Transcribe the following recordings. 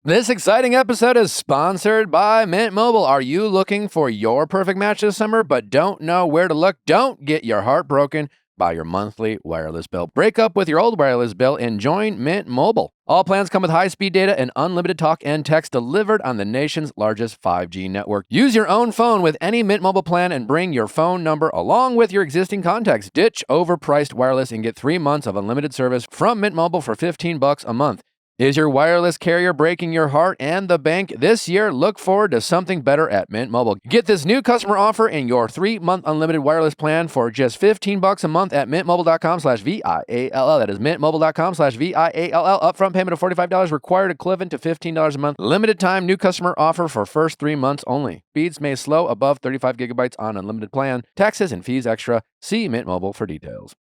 This exciting episode is sponsored by Mint Mobile. Are you looking for your perfect match this summer but don't know where to look? Don't get your heart broken by your monthly wireless bill. Break up with your old wireless bill and join Mint Mobile. All plans come with high-speed data and unlimited talk and text delivered on the nation's largest 5G network. Use your own phone with any Mint Mobile plan and bring your phone number along with your existing contacts. Ditch overpriced wireless and get 3 months of unlimited service from Mint Mobile for $15 a month. Is your wireless carrier breaking your heart and the bank this year? Look forward to something better at Mint Mobile. Get this new customer offer and your 3-month unlimited wireless plan for just $15 a month at mintmobile.com/VIALL. That is mintmobile.com/VIALL. Upfront payment of $45 required, equivalent to $15 a month. Limited time new customer offer for first 3 months only. Speeds may slow above 35 gigabytes on unlimited plan. Taxes and fees extra. See Mint Mobile for details.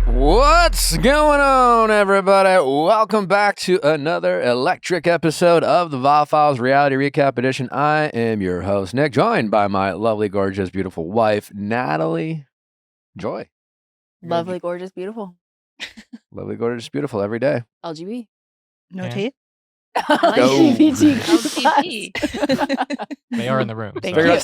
What's going on, everybody? Welcome back to another electric episode of the Viall Files Reality Recap Edition. I am your host, Nick, joined by my lovely, gorgeous, beautiful wife, Natalie Joy. Lovely, gorgeous, beautiful. Lovely, gorgeous, beautiful every day. LGB. No teeth? LGBTQ+. They are in the room. If you're going to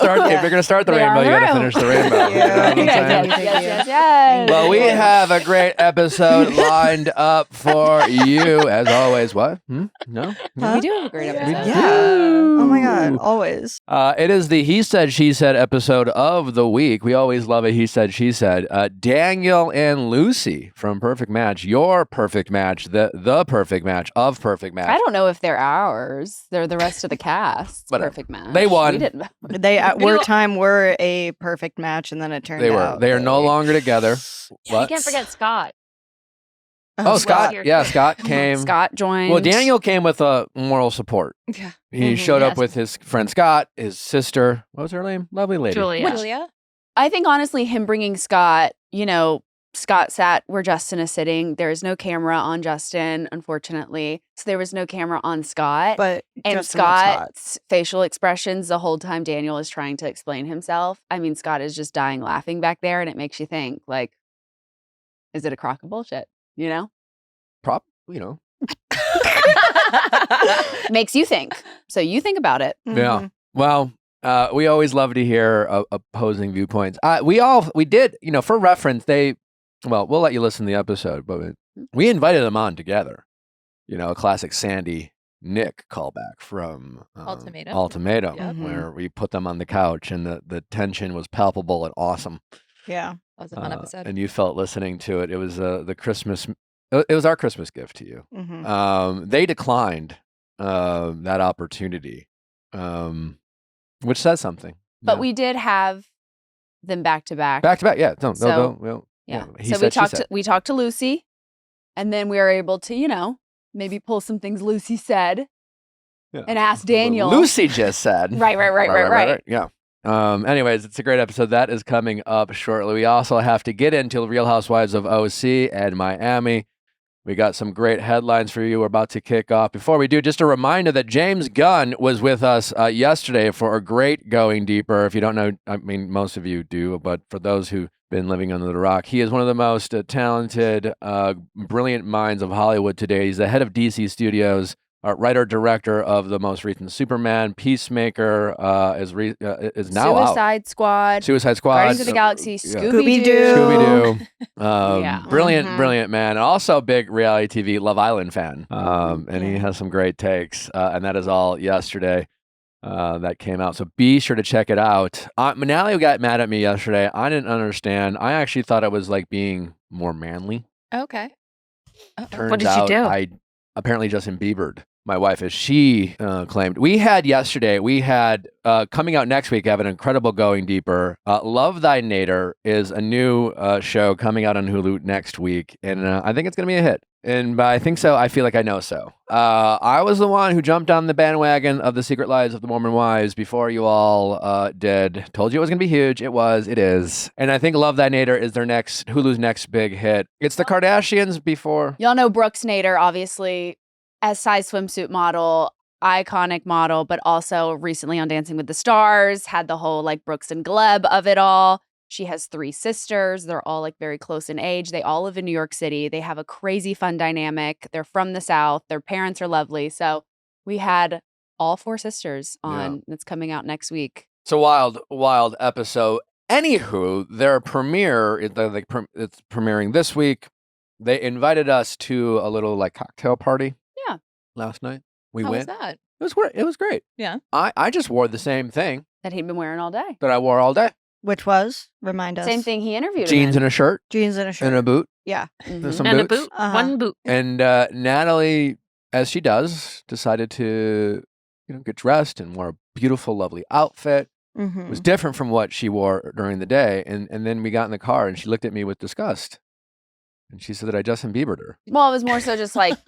start the rainbow, you got to finish the rainbow. You know what I'm saying? Yes. Well, we have a great episode lined up for you, as always. What? No? We do have a great episode. Yeah. Oh my God. Always. It is the He Said, She Said episode of the week. We always love a He Said, She Said. Daniel and Lucy from Perfect Match. Your perfect match. The perfect match of Perfect Match. I don't know if they're ours. They're the rest of the cast. Whatever. Perfect match. They won. We didn't. They at time were a perfect match, and then it turned out They are no longer together. Yeah, you can't forget Scott. Oh, Scott. Yeah, Scott came. Scott joined. Well, Daniel came with moral support. Yeah. He showed up with his friend Scott, his sister. What was her name? Lovely lady. Julia. I think, honestly, him bringing Scott, Scott sat where Justin is sitting. There is no camera on Justin, unfortunately. So there was no camera on Scott. But and Justin was hot. Scott's facial expressions the whole time Daniel is trying to explain himself. I mean, Scott is just dying laughing back there, and it makes you think, like, is it a crock of bullshit? Makes you think. So you think about it. Yeah. Well, we always love to hear opposing viewpoints. We did, for reference, we'll let you listen to the episode, but we invited them on together. A classic Sandy Nick callback from Ultimatum, where we put them on the couch and the tension was palpable and awesome. Yeah. That was a fun episode. And you felt listening to it. It was the Christmas. It was our Christmas gift to you. Mm-hmm. They declined that opportunity, which says something. But we did have them back to back. Back to back, yeah. Yeah. He So said, we talked to Lucy, and then we were able to, maybe pull some things Lucy said and ask Daniel. Lucy just said. Right. Yeah. Anyways, it's a great episode. That is coming up shortly. We also have to get into the Real Housewives of OC and Miami. We got some great headlines for you. We're about to kick off. Before we do, just a reminder that James Gunn was with us yesterday for a great Going Deeper. If you don't know, I mean, most of you do, but for those who've been living under the rock, he is one of the most talented, brilliant minds of Hollywood today. He's the head of DC Studios, writer-director of the most recent Superman, Peacemaker, is now out. Suicide Squad. Guardians of the Galaxy. Scooby-Doo. Brilliant man. And also a big reality TV Love Island fan. And he has some great takes. And that is all yesterday that came out. So be sure to check it out. Manali got mad at me yesterday. I didn't understand. I actually thought it was like being more manly. Okay. Turns What did out you do? I apparently Justin Biebered my wife, as she claimed. We had coming out next week, I have an incredible Going Deeper. Love Thy Nader is a new show coming out on Hulu next week, and I think it's going to be a hit. And I think so. I feel like I know so. I was the one who jumped on the bandwagon of The Secret Lives of the Mormon Wives before you all did. Told you it was going to be huge. It was. It is. And I think Love Thy Nader is Hulu's next big hit. It's the Kardashians before. Y'all know Brooks Nader, obviously, as size swimsuit model. iconic model, but also recently on Dancing with the Stars, had the whole like Brooks and Gleb of it all. She has 3 sisters. They're all like very close in age. They all live in New York City. They have a crazy fun dynamic. They're from the South. Their parents are lovely. So we had all 4 sisters on. That's coming out next week. It's a wild episode. Anywho, their premiere, it's premiering this week. They invited us to a little like cocktail party. Yeah. Last night. We How went. was that? It was great. Yeah. I just wore the same thing That he'd been wearing all day. that I wore all day. Which was? Remind us. Same thing he interviewed Jeans him and a shirt Jeans and a shirt. and a boot. Yeah. in. and some And a boots. boot. Uh-huh. One boot. And Natalie, as she does, decided to get dressed and wore a beautiful, lovely outfit. Mm-hmm. It was different from what she wore during the day. And then we got in the car and she looked at me with disgust. And she said that I Justin Bieber'd her. Well, it was more so just like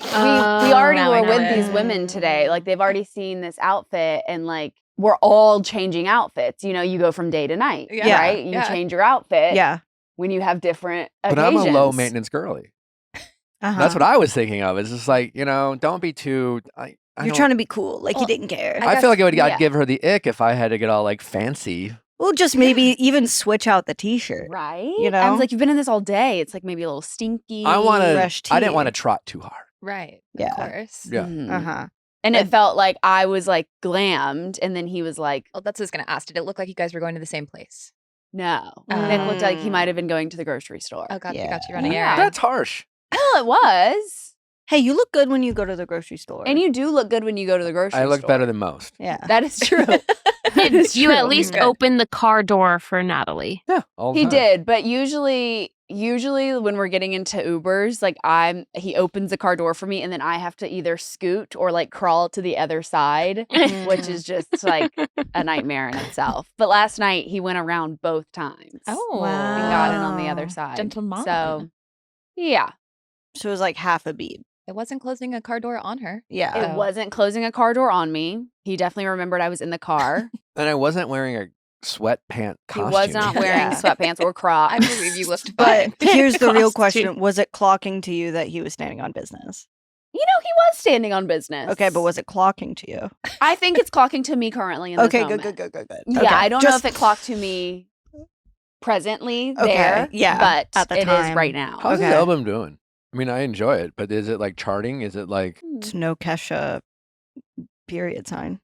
we already now I were know with it. these women today. Like they've already seen this outfit and like we're all changing outfits. You go from day to night, Yeah. right? You Yeah. change your outfit Yeah. when you have different But occasions. I'm a low maintenance girly. Uh-huh. That's what I was thinking of. It's just like, don't be too. You're trying to be cool. Like Well, you didn't care. I I feel like yeah. I'd give her the ick if I had to get all like fancy. Well, just maybe even switch out the t-shirt. Right? You I know? was like, you've been in this all day. It's like maybe a little stinky. I fresh didn't tea. want to trot too hard. Right. Yeah. Of course. Yeah. Mhm. Uh-huh. And it felt like I was like glammed, and then he was like, Well, that's what I was going to ask. Did it look like you guys were going to the same place? no. Mm. Nick looked like he might have been going to the grocery store. Oh, got you Yeah. running Yeah. errands. That's harsh. Well, it was. Hey, you look good when you go to the grocery store. And you do look good when you go to the grocery store. I look better than most. Yeah. That is true. That Did is you true. at least Good. open the car door for Natalie? Yeah, all the He time. did, but usually when we're getting into Ubers, like he opens the car door for me, and then I have to either scoot or like crawl to the other side, which is just like a nightmare in itself. But last night he went around both times. Oh. Wow. And got in on the other Wow. side. Gentleman. So, yeah, So it was like half a beat. It wasn't closing a car door on her. Yeah. it Oh. wasn't closing a car door on me. He definitely remembered I was in the car. And I wasn't wearing a sweatpant He costume. was not wearing Yeah. sweatpants or Crocs. I believe you looked But fine. here's the real Costume. question. Was it clocking to you that he was standing on business? He was standing on business. Okay, but was it clocking to you? I think it's clocking to me currently in this Okay, moment. good. Yeah, Okay. I don't know Just- if it clocked to me presently Okay, there. yeah, but at the it is time. right now. How's Okay. this album doing? I mean, I enjoy it, but is it like charting? Is it like It's no Kesha period sign.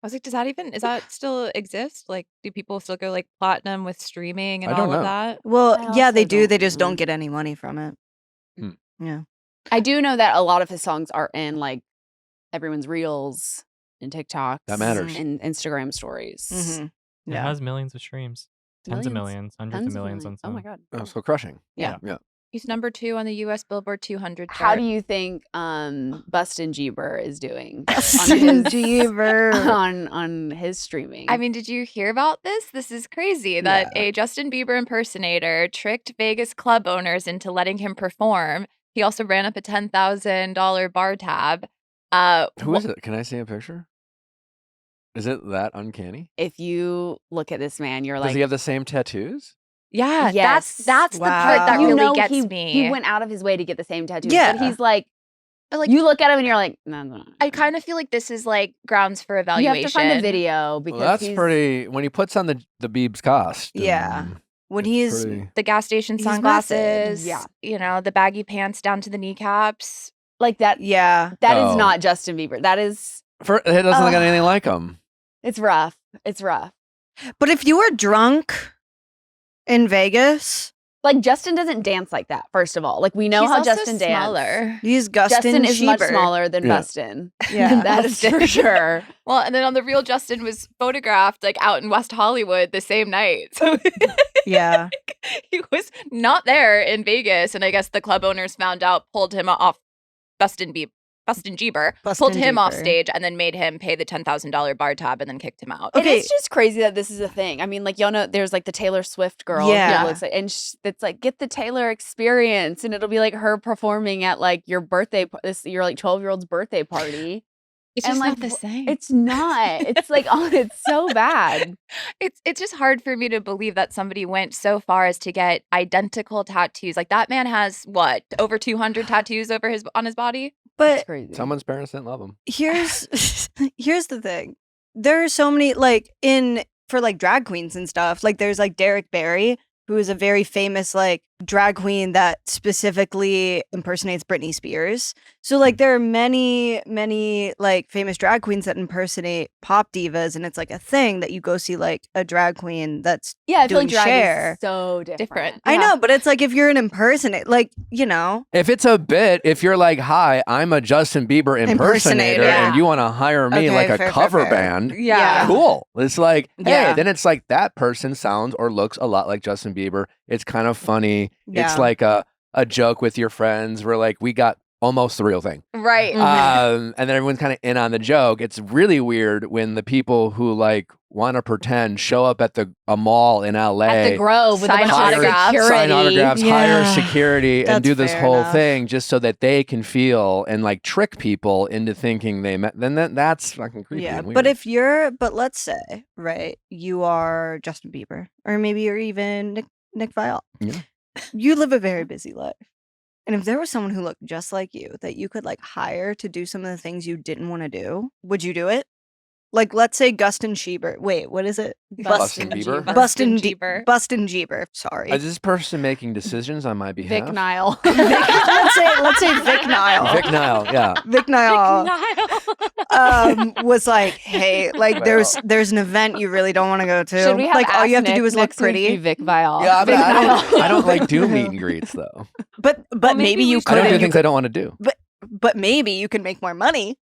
I was like, is that still exist? Like, do people still go like platinum with streaming and I don't all of know. that? Well, I yeah, also they do. They don't just know. don't get any money from it. Hmm. Yeah. I do know that a lot of his songs are in like everyone's reels and TikToks. That matters. And Instagram stories. Mm-hmm. It Yeah. has millions of streams. Tens of millions, hundreds Tons of millions on Oh my some. god. oh, so crushing? Yeah. Yeah. He's number 2 on the U.S. Billboard 200 chart. How do you think Bustin' Bieber is doing Justin Bieber. on his streaming? I mean, did you hear about this? This is crazy that a Justin Bieber impersonator tricked Vegas club owners into letting him perform. He also ran up a $10,000 bar tab. Who is it? Can I see a picture? Is it that uncanny? if you look at this man, you're Does like, he have the same tattoos? Yeah, Yes. that's the part that Wow. really gets he, me. He went out of his way to get the same tattoos. Yeah. But he's like, But, like, you look at him and you're like, no. I kind of feel like this is like grounds for You evaluation. have to find the video because Well, that's he's, pretty. When he puts on the Biebs costume. Yeah. When it's he's pretty- the gas station He's sunglasses, method. the baggy pants down to the kneecaps. like that. yeah. That Oh. is not Justin Bieber. That is, it doesn't look anything like him. it's rough. It's rough. But if you were drunk in Vegas, Like Justin doesn't dance like that. First of all, like we know He's how also Justin dances. smaller. he's Justin is much Schieber. smaller than Yeah. Bustin. Yeah. that is for sure. Well, and then on the real Justin was photographed like out in West Hollywood the same night. So Yeah. he was not there in Vegas, and I guess the club owners found out, pulled him off. Bustin' Bieber pulled Bustin' him off Bieber. stage, and then made him pay the $10,000 bar tab, and then kicked him out. Okay. And it's just crazy that this is a thing. I mean, like y'all know, there's like the Taylor Swift girl. Yeah. who looks like, and it's like get the Taylor experience, and it'll be like her performing at like your birthday, your like 12-year-old's birthday party. It's And, just like, not the same. It's not. It's like, oh, it's so bad. It's just hard for me to believe that somebody went so far as to get identical tattoos. Like that man has what, over 200 tattoos on his body? It's But crazy. Someone's parents didn't love him. here's the thing. There are so many for like drag queens and stuff. Like there's like Derek Barry, who is a very famous like drag queen that specifically impersonates Britney Spears. So like there are many like famous drag queens that impersonate pop divas, and it's like a thing that you go see like a drag queen that's Yeah, I feel like doing drag Cher. is so different. I Yeah. know, but it's like if you're an impersonator, like, you know. If it's a bit, if you're like, hi, I'm a Justin Bieber impersonator, Yeah. and you want to hire me Okay, like a fair, cover fair. band, Yeah. cool. It's like, hey, Yeah. then it's like that person sounds or looks a lot like Justin Bieber. It's kind of funny. Yeah. It's like a joke with your friends where like we got almost the real thing. Right. Mhm. And then everyone's kind of in on the joke. It's really weird when the people who like want to pretend show up at a mall in LA. At the Grove with a Sign bunch of autographs. security. Sign autographs, hire Yeah. security, and That's do this fair whole enough. thing just so that they can feel and like trick people into thinking they met. Then that's fucking creepy. Yeah, and but weird. but let's say, right, you are Justin Bieber, or maybe you're even Nick Viall. Yeah. You live a very busy life. And if there was someone who looked just like you that you could like hire to do some of the things you didn't want to do, would you do it? Like, let's say Gustin Bieber. Wait, what is it? Bustin' Bieber? Bustin' Bieber. Bustin' Bieber. Sorry. Is this person making decisions on my behalf? Vic Nile. let's say Vic Nile. Vic Nile, yeah. Vic Nile was like, hey, like there's an event you really don't want to go to. Should we have like all you have to Nick do is look next week be pretty. Vic Viall. Yeah, but Vic I Nile. don't like do meet and greets though. But maybe maybe you we I could. don't do and you things I don't want to do. but maybe you can make more money,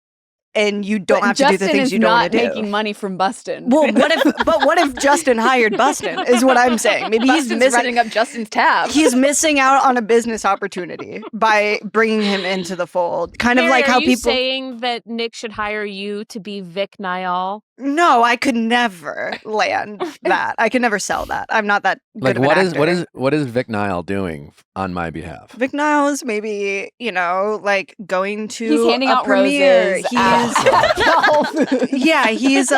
and you don't But have to do the Justin things is you don't not want to do. making money from Bustin'. Well, what if Justin hired Bustin? Is what I'm saying. Maybe he's Bustin's missing. running up Justin's tab. He's missing out on a business opportunity by bringing him into the fold. Kind of Mary, like how are you people. saying that Nick should hire you to be Vic Niall? No, I could never land that. I could never sell that. I'm not that good Like of an actor. what is Vic Nile doing on my behalf? Vic Niles maybe, like going to He's handing a out premiere. roses. Yeah, he's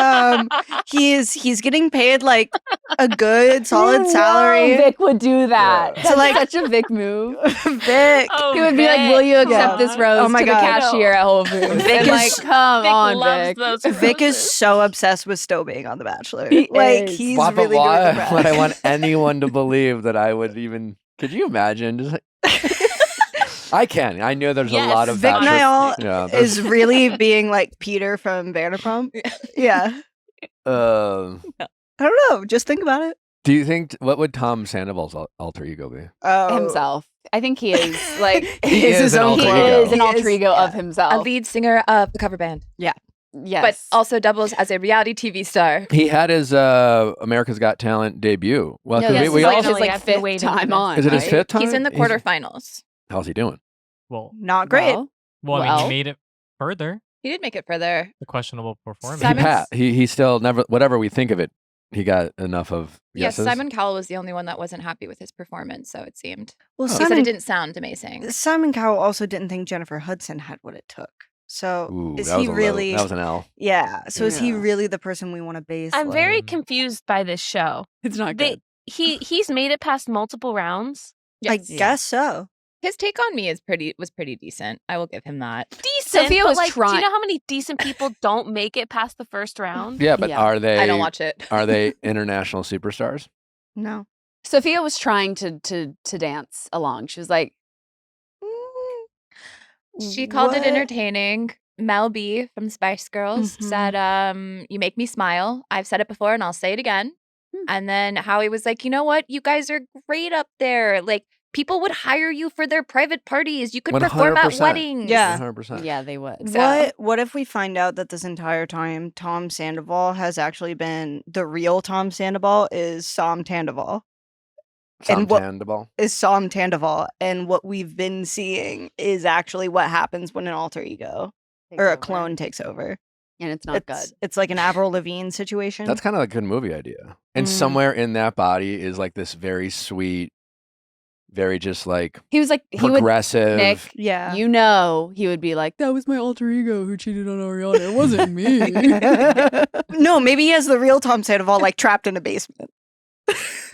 getting paid like a good solid salary. Vic would do that. Yeah. That's So, like- such a Vic move. Vic. Oh, He would be like, "Will you accept Yeah. this rose Oh my to God. the cashier at Whole Foods?" Vic And, like, is- come Vic on, loves Vic. those Vic is roses. so obsessed with Stowe being on The Bachelor. He like is. he's Why really doing the best. would I want anyone to believe that I would even? Could you imagine? Just I can. I know there's Yes. a lot of Vic Bachelor- Niall Yeah, there's- is really being like Peter from Vanderpump. Yeah. Uh, I don't know. Just think about it. do you think what would Tom Sandoval's alter ego be? Oh. Himself. I think he is like He is his an own he alter ego. is an alter ego of a himself. lead singer of the cover band, Yes. but also doubles as a reality TV star. He had his America's Got Talent debut. Well, No, 'cause this we is like also his Finally, after fifth waiting time this. on. is it his right? fifth time? He's in the quarterfinals. How's he doing? Well, Not great. Well, I mean, he made it further. He did make it further. The questionable performance. Simon's- He still never. Whatever we think of it, he got enough of Yes, yeses. Simon Cowell was the only one that wasn't happy with his performance, so it seemed. Well, Oh. He said Simon, it didn't sound amazing. Simon Cowell also didn't think Jennifer Hudson had what it took. So Ooh, is that was he a really? Low, that was an L. Yeah. So is he Yeah. really the person we want to base? I'm like- very confused by this show. It's not They, good. he's made it past multiple rounds. I Yes. guess so. His take on me was pretty decent. I will give him that. Decent. Sophia but was like, do trying- you know how many decent people don't make it past the first round? Yeah, but Yeah. are they? I don't watch it. Are they international superstars? No. Sophia was trying to dance along. She was like, She called it What? entertaining. Mel B from Spice Girls Mhm. said, "You make me smile. I've said it before, and I'll say it again." Hmm. And then Howie was like, "You know what? You guys are great up there. Like people would hire you for their private parties. You could perform at 100%. weddings." Yeah. 100%. "Yeah, they would." So- What if we find out that this entire time Tom Sandoval has actually been the real Tom Sandoval is Sam Tandoval. And what- Sandoval. Is Sam Tandoval, and what we've been seeing is actually what happens when an alter ego or a clone takes over. and it's not good. It's like an Avril Lavigne situation. That's kind of a good movie idea. And Mm. somewhere in that body is like this very sweet, very just like He was like, progressive. Nick, Yeah. you know, he would be like, that was my alter ego who cheated on Ariana. It wasn't me. No, maybe he has the real Tom Sandoval like trapped in a basement.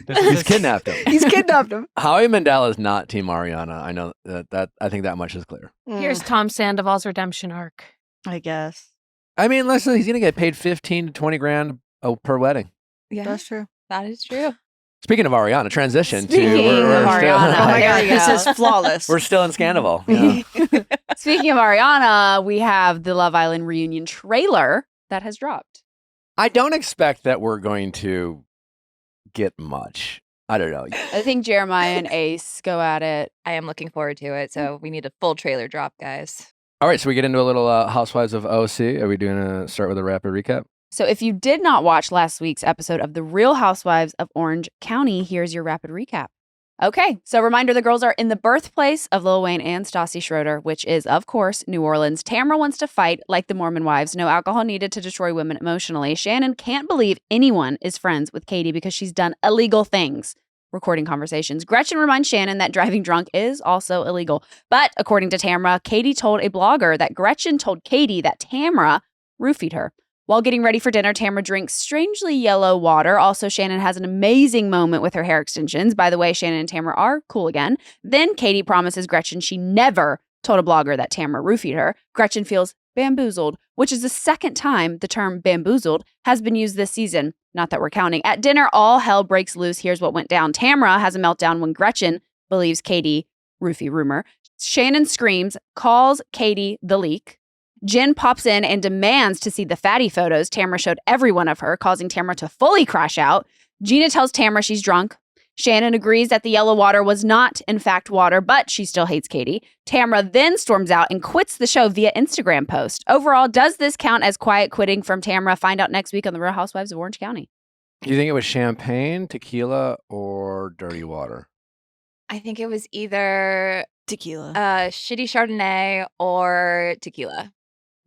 He's kidnapped him. He's kidnapped him. Howie Mandel is not Team Ariana. I know that. I think that much is clear. Here's Tom Sandoval's redemption arc. I guess. I mean, listen, he's gonna get paid 15 to 20 grand per wedding. Yeah, That's true. that is true. Speaking of Ariana, transition to Speaking we're of still, Ariana. Oh my There god, we this go. is flawless. we're still in Sandoval. Yeah. Speaking of Ariana, we have the Love Island reunion trailer that has dropped. I don't expect that we're going to get much. I don't know. I think Jeremiah and Ace go at it. I am looking forward to it. So we need a full trailer drop, guys. All right, so we get into a little Housewives of OC. Are we doing to start with a rapid recap? So if you did not watch last week's episode of The Real Housewives of Orange County, here's your rapid recap. Okay, so reminder, the girls are in the birthplace of Lil Wayne and Stassi Schroeder, which is, of course, New Orleans. Tamra wants to fight like the Mormon wives. No alcohol needed to destroy women emotionally. Shannon can't believe anyone is friends with Katie because she's done illegal things, recording conversations. Gretchen reminds Shannon that driving drunk is also illegal. But according to Tamra, Katie told a blogger that Gretchen told Katie that Tamra roofied her. While getting ready for dinner, Tamra drinks strangely yellow water. Also, Shannon has an amazing moment with her hair extensions. By the way, Shannon and Tamra are cool again. Then Katie promises Gretchen she never told a blogger that Tamra roofied her. Gretchen feels bamboozled, which is the second time the term bamboozled has been used this season. Not that we're counting. At dinner, all hell breaks loose. Here's what went down. Tamra has a meltdown when Gretchen believes Katie roofie rumor. Shannon screams, calls Katie the leak. Jen pops in and demands to see the fatty photos Tamra showed every one of her, causing Tamra to fully crash out. Gina tells Tamra she's drunk. Shannon agrees that the yellow water was not, in fact, water, but she still hates Katie. Tamra then storms out and quits the show via Instagram post. Overall, does this count as quiet quitting from Tamra? Find out next week on The Real Housewives of Orange County. Do you think it was champagne, tequila, or dirty water? I think it was either Tequila. shitty Chardonnay or tequila.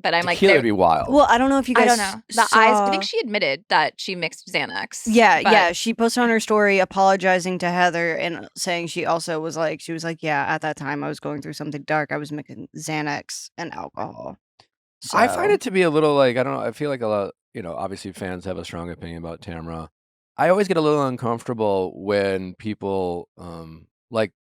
But I'm Tequila like, would be wild. Well, I don't know if you guys I don't know. The eyes. I think she admitted that she mixed Xanax. Yeah, but yeah. She posted on her story apologizing to Heather and saying she also was like, yeah, at that time I was going through something dark. I was mixing Xanax and alcohol. I find So- it to be a little like, I don't know, I feel like a lot, obviously fans have a strong opinion about Tamra. I always get a little uncomfortable when people like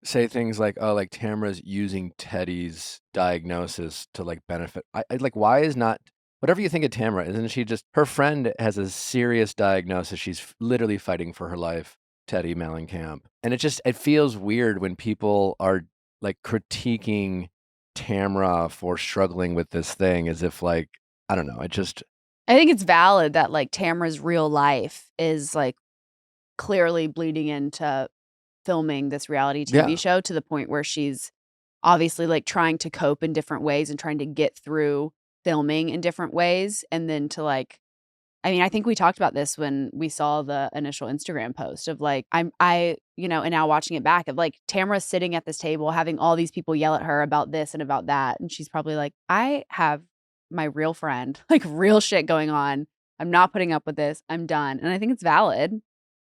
say things like, oh, like Tamra's using Teddy's diagnosis to like benefit. I like, why is not, whatever you think of Tamra, isn't she just, her friend has a serious diagnosis. She's literally fighting for her life, Teddy Mellencamp. And it feels weird when people are like critiquing Tamra for struggling with this thing as if like, I don't know, I think it's valid that like Tamra's real life is like clearly bleeding into filming this reality TV Yeah. show to the point where she's obviously like trying to cope in different ways and trying to get through filming in different ways. And then to like, I mean, I think we talked about this when we saw the initial Instagram post of like, and now watching it back of like Tamra's sitting at this table having all these people yell at her about this and about that. And she's probably like, I have my real friend, like real shit going on. I'm not putting up with this. I'm done. And I think it's valid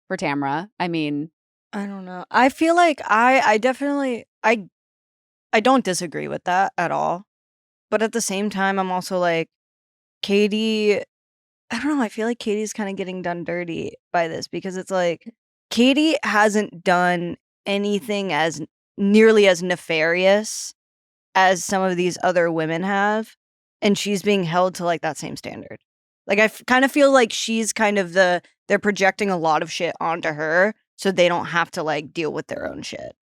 for Tamra. I mean, I don't know. I feel like I definitely I don't disagree with that at all. But at the same time, I'm also like, Katie, I don't know, I feel like Katie's kind of getting done dirty by this because it's like Katie hasn't done anything as nearly as nefarious as some of these other women have, and she's being held to like that same standard. Like I kind of feel like she's kind of they're projecting a lot of shit onto her so they don't have to like deal with their own shit.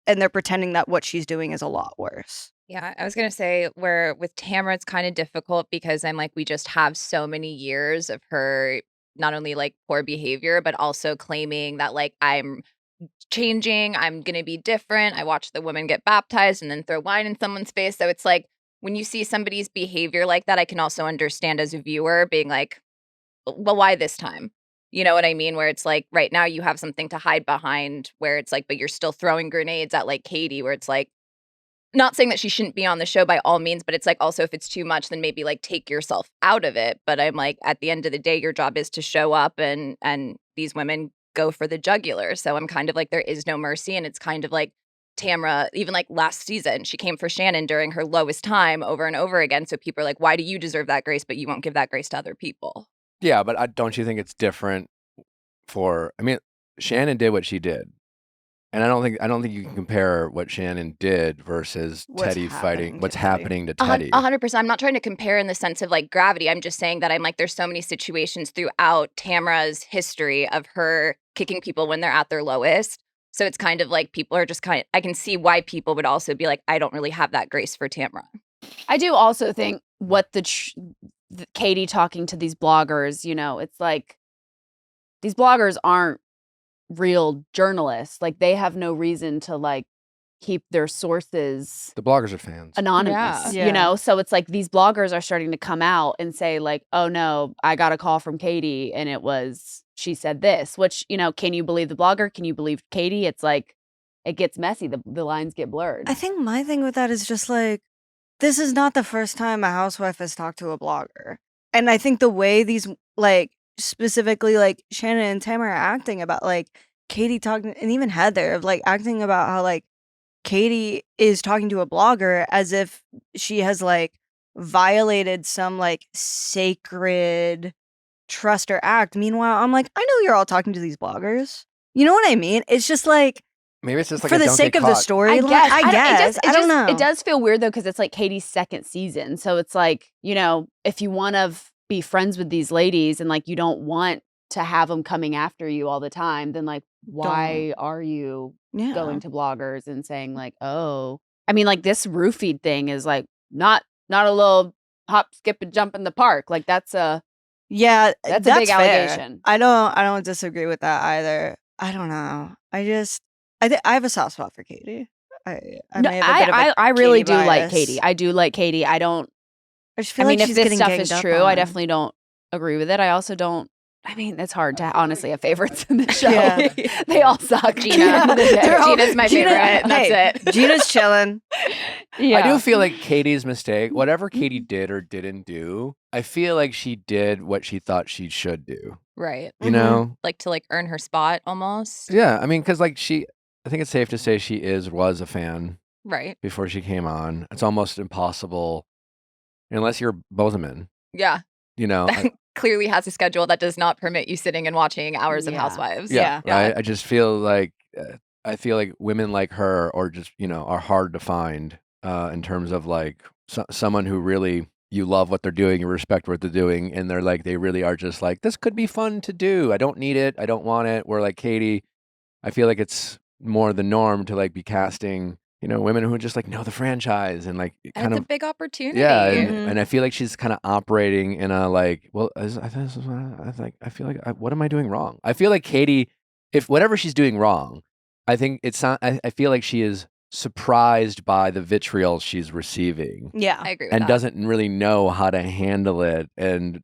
And they're pretending that what she's doing is a lot worse. Yeah, I was going to say where with Tamra, it's kind of difficult because I'm like, we just have so many years of her not only like poor behavior, but also claiming that like I'm changing, I'm going to be different. I watched the woman get baptized and then throw wine in someone's face. So it's like when you see somebody's behavior like that, I can also understand as a viewer being like, well, why this time? You know what I mean? Where it's like right now you have something to hide behind where it's like, but you're still throwing grenades at like Katie, where it's like, not saying that she shouldn't be on the show by all means, but it's like also if it's too much, then maybe like take yourself out of it. But I'm like, at the end of the day, your job is to show up and these women go for the jugular. So I'm kind of like, there is no mercy. And it's kind of like Tamra, even like last season, she came for Shannon during her lowest time over and over again. So people are like, why do you deserve that grace, but you won't give that grace to other people? Yeah, but don't you think it's different I mean, Shannon did what she did. And I don't think you can compare what Shannon did versus What's Teddy happening fighting to what's Teddy. happening to Teddy. 100%. I'm not trying to compare in the sense of like gravity. I'm just saying that I'm like, there's so many situations throughout Tamra's history of her kicking people when they're at their lowest. So it's kind of like people are just I can see why people would also be like, I don't really have that grace for Tamra. I do also think what Katie talking to these bloggers, it's like these bloggers aren't real journalists. Like they have no reason to like keep their sources The bloggers are fans. anonymous, Yeah. So it's like these bloggers are starting to come out and say like, oh no, I got a call from Katie and she said this, which, can you believe the blogger? Can you believe Katie? It's like, it gets messy. The lines get blurred. I think my thing with that is just like, this is not the first time a housewife has talked to a blogger. And I think the way these, like, specifically, like, Shannon and Tamara are acting about, like, Katie talking, and even Heather, of, like, acting about how, like, Katie is talking to a blogger as if she has, like, violated some, like, sacred trust or act. Meanwhile, I'm like, I know you're all talking to these bloggers. You know what I mean? It's just like, Maybe it's just like for a the don't sake get of the caught. storyline. I guess. I don't know. It does feel weird though, because it's like Katie's second season. So it's like, if you want to be friends with these ladies and like you don't want to have them coming after you all the time, then like, why are you going to bloggers and saying like, oh, I mean, like this roofied thing is like not a little hop, skip, and jump in the park. Like that's a big fair. allegation. I don't disagree with that either. I don't know. I have a soft spot for Katie. I may have a bit of a I really Katie do like bias. Katie. I do like Katie. I don't. I just feel I mean, like if she's this getting stuff ganged is up true, I on. definitely don't agree with it. I also don't. I mean, it's hard to honestly have favorites in the show. Yeah. They all suck. Gina. At the end of the day. They're all- Gina's my Gina- favorite. And hey, that's it. Gina's chilling. Yeah. I do feel like Katie's mistake, whatever Katie did or didn't do, I feel like she did what she thought she should do. Right. You Mhm. know? Like to like earn her spot almost. Yeah. I mean, because like I think it's safe to say she was a fan Right. before she came on. It's almost impossible unless you're Bozeman. Yeah. I- Clearly has a schedule that does not permit you sitting and watching hours of Yeah. Housewives. Yeah. Right. I just feel like women like her, or just are hard to find in terms of like someone who really you love what they're doing, you respect what they're doing, and they're like they really are just like, this could be fun to do. I don't need it. I don't want it. Where like Katie, I feel like it's more the norm to like be casting women who just like know the franchise and like And kind it's of a big opportunity. yeah, Mhm. and I feel like she's kind of operating in a like, well, I feel like what am I doing wrong? I feel like Katie, if whatever she's doing wrong, I think it's not. I feel like she is surprised by the vitriol she's receiving Yeah. I agree with and that. doesn't really know how to handle it, and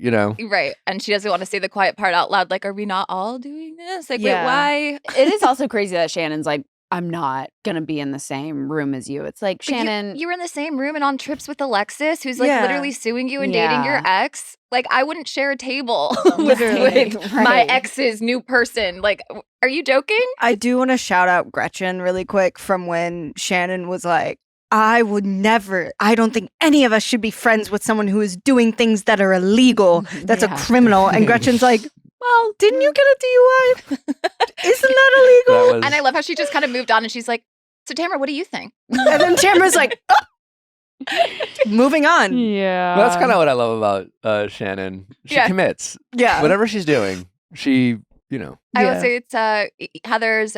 Right. And she doesn't want to say the quiet part out loud. Like, are we not all doing this? Like, Yeah. wait, why? It is also crazy that Shannon's like, I'm not gonna be in the same room as you. It's like But Shannon. you were in the same room and on trips with Alexis, who's like Yeah. literally suing you and dating your Yeah. ex. Like, I wouldn't share a table Literally. with my Right. ex's new person. Like, are you joking? I do want to shout out Gretchen really quick from when Shannon was like, I don't think any of us should be friends with someone who is doing things that are illegal. That's Yeah. a criminal. And Gretchen's like, well, didn't you get a DUI? Isn't that illegal? that was. And I love how she just kind of moved on and she's like, so Tamara, what do you think? And then Tamara's like, moving on. Yeah. That's kind of what I love about Shannon. She Yeah. commits. Yeah. Whatever she's doing, she I Yeah. will say it's Heather's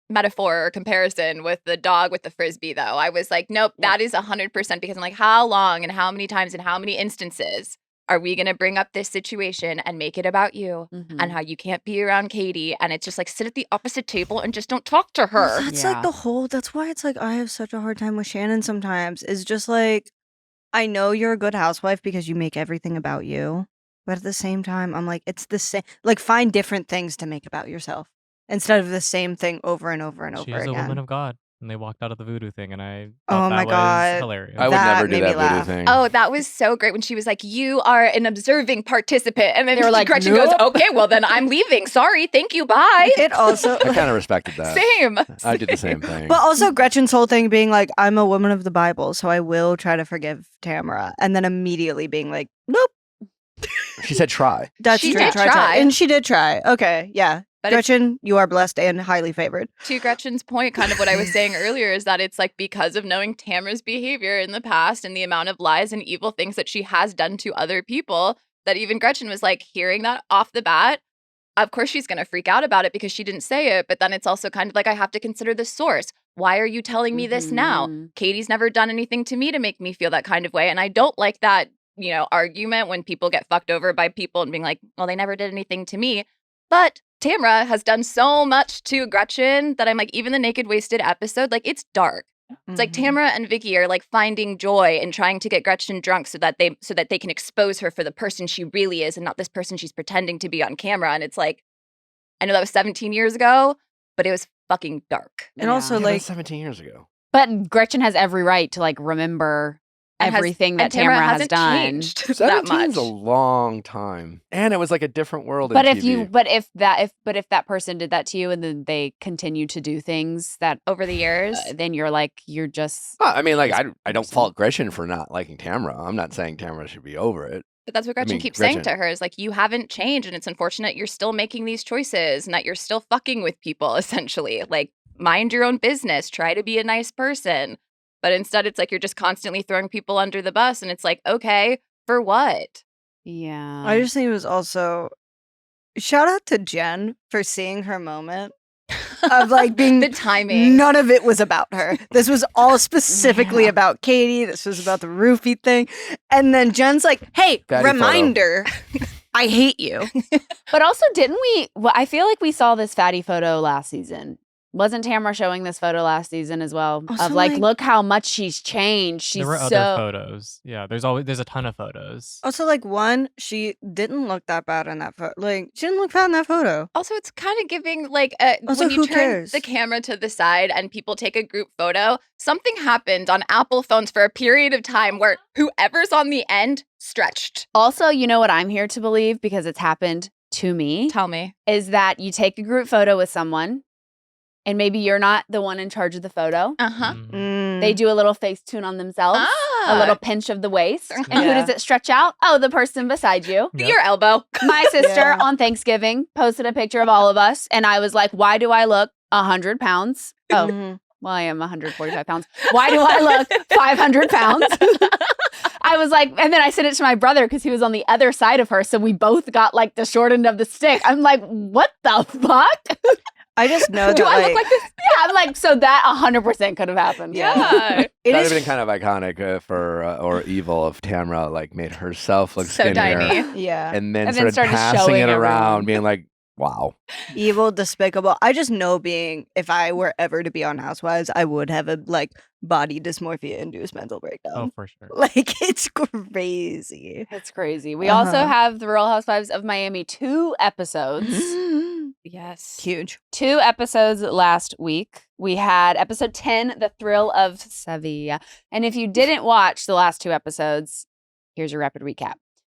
metaphor or comparison with the dog with the frisbee though. I was like, nope, that is 100% because I'm like, how long and how many times and how many instances are we going to bring up this situation and make it about you Mhm. and how you can't be around Katie and it's just like sit at the opposite table and just don't talk to her. That's Yeah. like that's why it's like I have such a hard time with Shannon sometimes. Is just like, I know you're a good housewife because you make everything about you. But at the same time, I'm like, it's the same. Like, find different things to make about yourself instead of the same thing over and over and over She is a again. woman of God. And they walked out of the voodoo thing, and I Oh thought my that God. was hilarious. I would That never do made me that voodoo laugh. thing. Oh, that was so great when she was like, "You are an observing participant," and then They were like, Gretchen "Nope." goes, "Okay, well then I'm leaving. Sorry, thank you, bye." It also, I kind of respected that. Same. I did the same thing. but also Gretchen's whole thing being like, I'm a woman of the Bible, so I will try to forgive Tamara, and then immediately being like, nope, She said try. that's She true. did try. and she did try. Okay, yeah, But it's- Gretchen, you are blessed and highly favored. To Gretchen's point, kind of what I was saying earlier is that it's like because of knowing Tamara's behavior in the past and the amount of lies and evil things that she has done to other people, that even Gretchen was like hearing that off the bat. Of course, she's going to freak out about it because she didn't say it. But then it's also kind of like, I have to consider the source. Why are you telling me this now? Mhm. Katie's never done anything to me to make me feel that kind of way. And I don't like that, argument when people get fucked over by people and being like, well, they never did anything to me. But Tamara has done so much to Gretchen that I'm like, even the Naked Wasted episode, like it's dark. It's like Mhm. Tamara and Vicky are like finding joy in trying to get Gretchen drunk so that they can expose her for the person she really is and not this person she's pretending to be on camera. And it's like, I know that was 17 years ago, but it was fucking dark. And also, Yeah, like, that's 17 years ago. But Gretchen has every right to like remember And has- everything that and Tamara Tamara has hasn't done. changed that 17's much. a long time, and it was like a different world. But in if TV. if that person did that to you and then they continue to do things that Over the years, then you're just I mean, like Just I don't person. fault Gretchen for not liking Tamara. I'm not saying Tamara should be over it. but that's what Gretchen mean, keeps saying to Gretchen- her is like, you haven't changed, and it's unfortunate you're still making these choices and that you're still fucking with people. Essentially, like, mind your own business. Try to be a nice person. But instead, it's like you're just constantly throwing people under the bus, and it's like, okay, for what? yeah. I just think it was also shout out to Jen for seeing her moment of like being The timing. None of it was about her. This was all specifically about Katie. This was about the roofie thing. And then Jen's like, hey, Fatty reminder, I hate you. But also, didn't we? Well, I feel like we saw this fatty photo last season. Wasn't Tamara showing this photo last season as well? Also, Of like, like- look how much she's changed. She's There were so other photos. Yeah, there's a ton of photos. Also, like, one, she didn't look that bad in that photo. Like, she didn't look bad in that photo. Also, it's kind of giving like Also, when you who turn cares? the camera to the side and people take a group photo, something happened on Apple phones for a period of time where whoever's on the end stretched. Also, you know what I'm here to believe because it's happened to me Tell me. is that you take a group photo with someone, and maybe you're not the one in charge of the photo. Uh-huh. Mm. They do a little face tune on themselves, a little pinch of the waist, and who Yeah. does it stretch out? Oh, the person beside you. Yep. Your elbow. My sister Yeah. on Thanksgiving posted a picture of all of us, and I was like, why do I look 100 pounds? Oh, Mhm. well, I am 145 pounds. Why do I look 500 pounds? I was like, and then I sent it to my brother because he was on the other side of her. So we both got like the short end of the stick. I'm like, what the fuck? I just know that, Do I like, look like this? Yeah, I'm like, so that 100% could have happened. Yeah. it That would is have been kind of iconic for or evil if Tamara like made herself look So skinnier, tiny. yeah, and then And then started started passing it showing around, everyone. being like, "Wow." evil, despicable. I just know if I were ever to be on Housewives, I would have a like body dysmorphia induced mental Oh, breakdown. for sure. Like, it's crazy. It's crazy. We also Uh-huh. have The Real Housewives of Miami 2 episodes. Yes. Huge. 2 episodes last week. We had episode 10, The Thrill of Sevilla. And if you didn't watch the last 2 episodes, here's your rapid recap.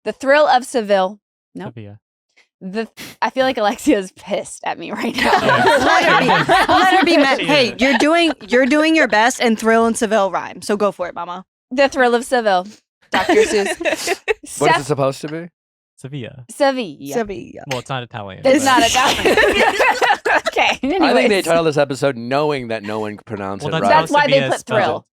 The Thrill of Seville. Nope. Sophia. I feel like Alexia's pissed at me right now. Let her be. Let her be. She Hey, is. you're doing your best, and Thrill and Seville rhyme. So go for it, Mama. The Thrill of Seville. Dr. Seuss. What is it supposed to be? Sevilla. Sevilla. Sevilla. Well, it's not Italian. It's but- not Italian. Okay. I think they anyways. titled this episode knowing that no one could pronounce Well, it that's right. how That's why they Sevilla is put thrill.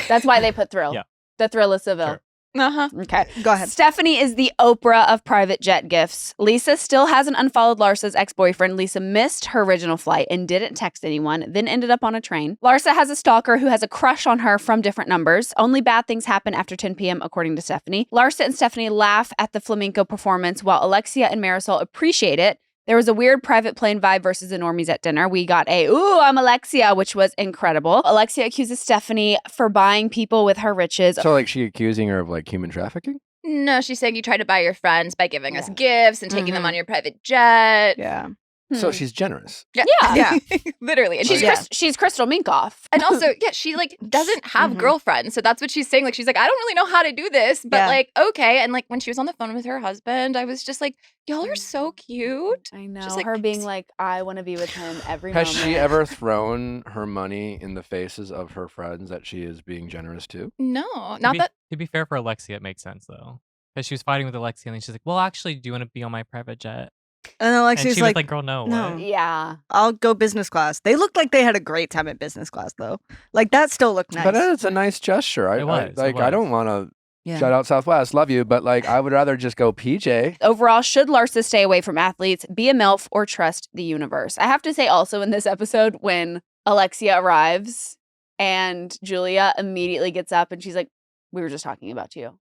That's why they put thrill. Yeah. The Thrill of Seville. Sure. Uh-huh. Okay. Go ahead. Stephanie is the Oprah of private jet gifts. Lisa still hasn't unfollowed Larsa's ex-boyfriend. Lisa missed her original flight and didn't text anyone, then ended up on a train. Larsa has a stalker who has a crush on her from different numbers. Only bad things happen after 10 p.m., according to Stephanie. Larsa and Stephanie laugh at the flamenco performance, while Alexia and Marisol appreciate it. There was a weird private plane vibe versus the normies at dinner. We got a, ooh, I'm Alexia, which was incredible. Alexia accuses Stephanie for buying people with her riches. So, like, she accusing her of like human trafficking? No, she's saying you try to buy your friends by giving us Yeah. gifts and taking them Mhm. on your private jet. Yeah. So she's generous. Yeah. Yeah. Literally. And She's she's she's Crystal Minkoff. and also, yeah, she like doesn't have girlfriends. So that's what she's saying. Like, she's like, I don't really know how to do this, but Yeah. like, okay. And like when she was on the phone with her husband, I was just like, y'all are so cute. I know. Just, like, her being like, I want to be with him every Has moment. she ever thrown her money in the faces of her friends that she is being generous to? No, not that. To be fair for Alexia, it makes sense though. Because she was fighting with Alexia and then she's like, well, actually, do you want to be on my private jet? And And Alexia's she was like, like, girl, no. no. What? Yeah. I'll go business class. They looked like they had a great time at business class, though. Like, that still looked nice. But it's a nice gesture. It was, it I don't was. want to Yeah. shout out Southwest, love you, but like I would rather just go PJ. Overall, should Larsa stay away from athletes, be a MILF, or trust the universe? I have to say also in this episode, when Alexia arrives and Julia immediately gets up and she's like, we were just talking about you.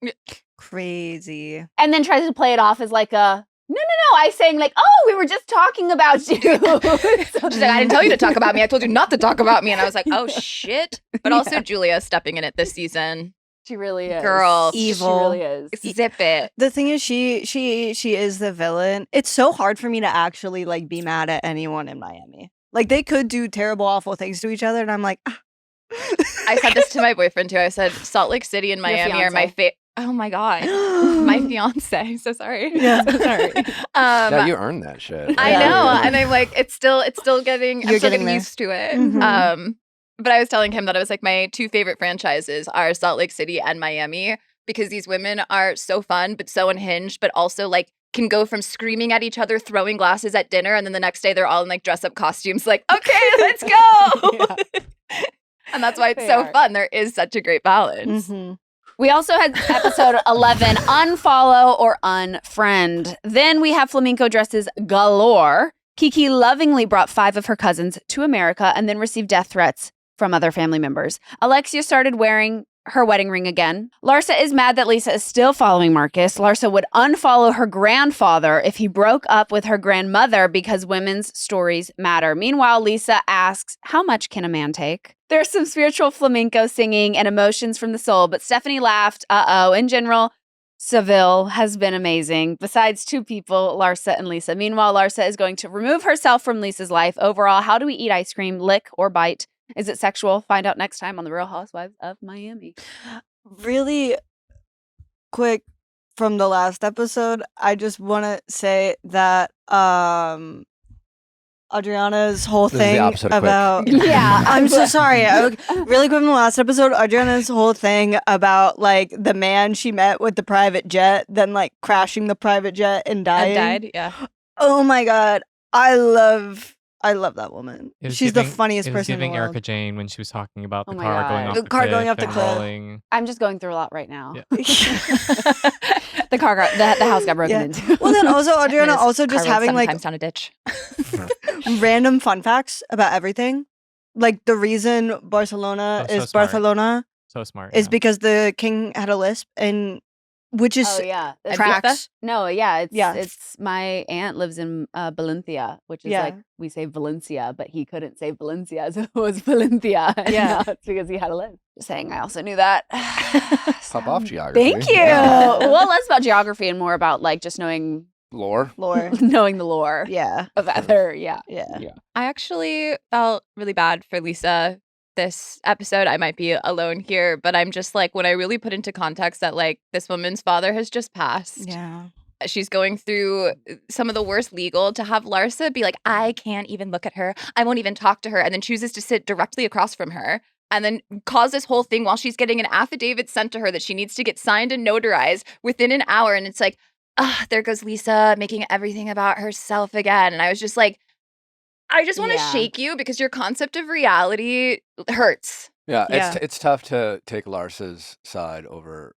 Crazy. And then tries to play it off as like a, no. I saying like, oh, we were just talking about you. She's like, I didn't tell you to talk about me. I told you not to talk about me. And I was like, oh shit. But also Julia stepping in it this season. She really is. Girl. Evil. She really is. Zip it. The thing is, she is the villain. It's so hard for me to actually like be mad at anyone in Miami. Like, they could do terrible, awful things to each other, and I'm like, ah. I said this to my boyfriend too. I said Salt Lake City and Your Miami are my fiance. favorite. Oh my God. My fiance. So sorry. Yeah. So sorry. Yeah, you earned that shit. I Yeah. know. And I'm like, it's still getting, I'm You're still getting getting there. used to it. Mhm. But I was telling him that I was like, my two favorite franchises are Salt Lake City and Miami because these women are so fun, but so unhinged, but also like can go from screaming at each other, throwing glasses at dinner, and then the next day they're all in like dress up costumes, like, okay, let's go. And that's why it's They so are. fun. There is such a great balance. Mhm. We also had episode 11, unfollow or unfriend. Then we have flamenco dresses galore. Kiki lovingly brought 5 of her cousins to America and then received death threats from other family members. Alexia started wearing her wedding ring again. Larsa is mad that Lisa is still following Marcus. Larsa would unfollow her grandfather if he broke up with her grandmother because women's stories matter. Meanwhile, Lisa asks, how much can a man take? There's some spiritual flamenco singing and emotions from the soul, but Stephanie laughed. In general, Seville has been amazing. Besides 2 people, Larsa and Lisa. Meanwhile, Larsa is going to remove herself from Lisa's life. Overall, how do we eat ice cream? Lick or bite? Is it sexual? Find out next time on The Real Housewives of Miami. Really quick from the last episode, I just want to say that Adriana's whole This is the thing opposite of quick. about Yeah, I'm so sorry. Really quick from the last episode, Adriana's whole thing about like the man she met with the private jet, then like crashing the private jet and dying. Died, yeah. Oh my god, I love that woman. It was She's the giving- funniest It was person in the giving world. Erica Jane when she was talking about Oh the my car God. going off The the car cliff going off the and cliff. rolling. I'm just going through a lot right now. Yeah. The house got broken Yeah. into. Well, then also Adriana This also just car road having like sometimes down a ditch. random fun facts about everything. Like the reason Barcelona Oh, so is smart. Barcelona So smart. is yeah. because the king had a lisp, and which is Oh yeah. It's- tracks. No, yeah, Yeah. it's my aunt lives in Valencia, which is Yeah. like we say Valencia, but he couldn't say Valencia, so it was Valencia. And Yeah. now it's because he had a lisp. Just saying, I also knew that. Pop off geography. Thank you. Yeah. Well, less about geography and more about like just knowing Lore. lore. knowing the lore Yeah, of other. Yeah. yeah. I actually felt really bad for Lisa this episode. I might be alone here, but I'm just like, when I really put into context that like this woman's father has just passed. Yeah. She's going through some of the worst legal to have Larsa be like, I can't even look at her. I won't even talk to her. And then chooses to sit directly across from her and then cause this whole thing while she's getting an affidavit sent to her that she needs to get signed and notarized within an hour. And it's like, there goes Lisa making everything about herself again. And I was just like, I just want to Yeah. shake you because your concept of reality hurts. Yeah, Yeah. it's tough to take Larsa's side over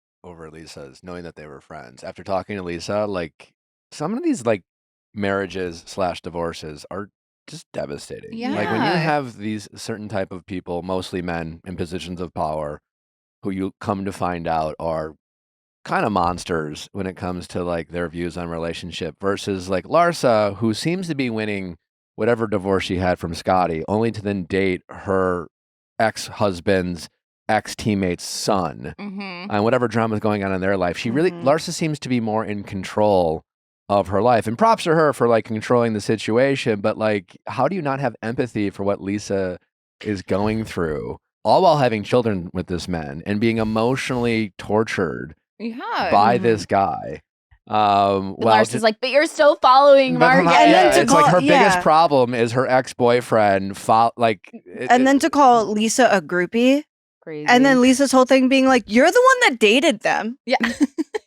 Lisa's, knowing that they were friends. After talking to Lisa, like some of these like marriages / divorces are just devastating. Like when you Yeah. have these certain type of people, mostly men in positions of power, who you come to find out are kind of monsters when it comes to like their views on relationship versus like Larsa, who seems to be winning whatever divorce she had from Scotty, only to then date her ex-husband's ex-teammate's son Mm-hmm. and whatever drama is going on in their life. She really, Mhm. Larsa seems to be more in control of her life. And props to her for like controlling the situation. But like, how do you not have empathy for what Lisa is going through, all while having children with this man and being emotionally tortured Yeah. by this guy? And Well, Lars is like, but you're still following but Marcus. And then to it's like call- her biggest yeah. problem is her ex-boyfriend. And then to call Lisa a groupie. Crazy. And then Lisa's whole thing being like, you're the one that dated them. Yeah.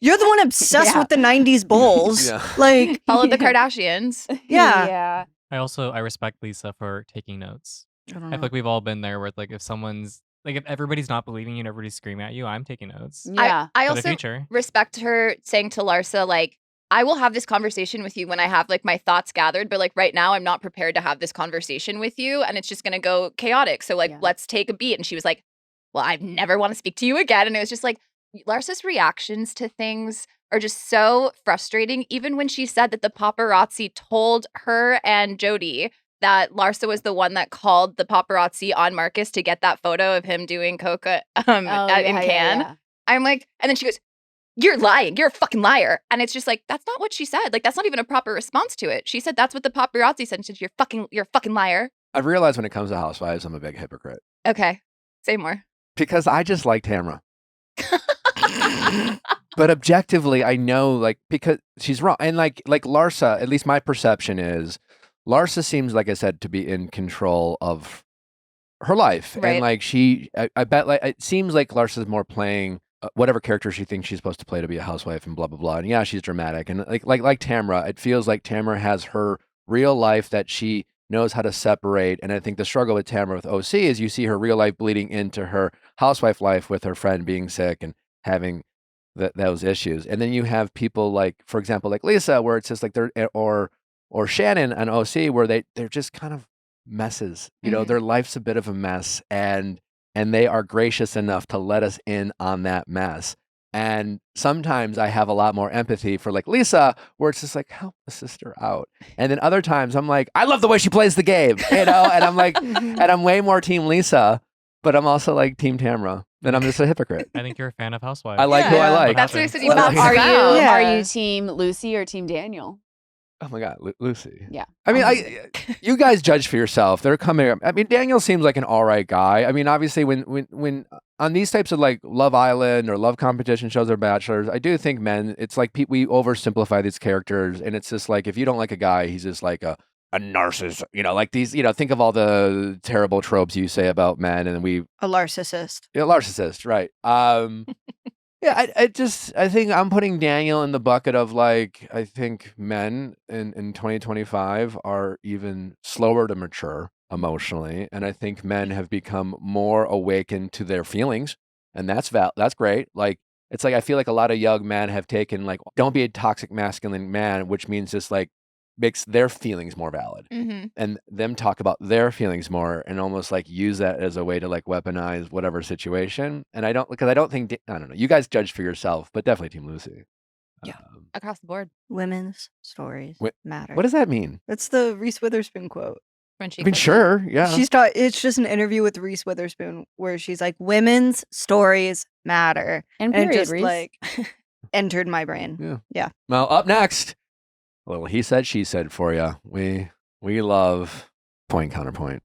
You're the one obsessed Yeah. with the 90s Bulls. Yeah. Like, Followed the Kardashians. Yeah. Yeah. I respect Lisa for taking notes. I don't I know. feel like we've all been there where like if someone's like if everybody's not believing you and everybody's screaming at you, I'm taking notes Yeah. I for the also future. respect her saying to Larsa, like, I will have this conversation with you when I have like my thoughts gathered, but like right now I'm not prepared to have this conversation with you and it's just gonna go chaotic. So like Yeah. let's take a beat. And she was like, well, I never want to speak to you again. And it was just like Larsa's reactions to things are just so frustrating. Even when she said that the paparazzi told her and Jody that Larsa was the one that called the paparazzi on Marcus to get that photo of him doing coca in Cannes. Yeah. I'm like, and then she goes, you're lying. You're a fucking liar. And it's just like, that's not what she said. Like, that's not even a proper response to it. She said, that's what the paparazzi said. And she said, you're a fucking liar. I've realized when it comes to housewives, I'm a big hypocrite Okay. Say more. because I just like Tamra. But objectively, I know, like, because she's wrong. And like Larsa, at least my perception is Larsa seems, like I said, to be in control of her life. Right. And like I bet like it seems like Larsa's more playing whatever character she thinks she's supposed to play to be a housewife and blah, blah, blah. And yeah, she's dramatic. And like Tamra, it feels like Tamra has her real life that she knows how to separate. And I think the struggle with Tamra with OC is you see her real life bleeding into her housewife life with her friend being sick and having those issues. And then you have people like, for example, like Lisa, where it's just like they're, or Shannon and OC, where they're just kind of messes. You know, their life's a bit of a mess, and they are gracious enough to let us in on that mess. And sometimes I have a lot more empathy for like Lisa, where it's just like, help the sister out. And then other times I'm like, I love the way she plays the game, you know? And I'm like, and I'm way more team Lisa, but I'm also like team Tamra. And I'm just a hypocrite. I think you're a fan of Housewives. I like who I like. That's what I said. You Well, bounced like- Are you Yeah. are you team Lucy or team Daniel? Oh my God, Lucy. Yeah. I mean, you guys judge for yourself. They're coming up. I mean, Daniel seems like an all right guy. I mean, obviously, when on these types of like Love Island or Love Competition shows or Bachelors, I do think men, it's like we oversimplify these characters, and it's just like if you don't like a guy, he's just like a narcissist. You know, like these. You know, think of all the terrible tropes you say about men, and we A narcissist. narcissist, right? Yeah, I think I'm putting Daniel in the bucket of like, I think men in 2025 are even slower to mature emotionally. And I think men have become more awakened to their feelings. And that's great. Like, it's like, I feel like a lot of young men have taken like, don't be a toxic masculine man, which means just like makes their feelings more valid. Mm-hmm. And them talk about their feelings more and almost like use that as a way to like weaponize whatever situation. And I don't think, I don't know, you guys judge for yourself, but definitely Team Lucy. Yeah. Across the board. Women's stories matter. What does that mean? That's the Reese Witherspoon quote. When she I mean, flipped it. sure. Yeah. It's just an interview with Reese Witherspoon where she's like, women's stories matter. And And it period, just Reese. like entered my brain. Well, up next, a little he said, she said for you. We love point counterpoint.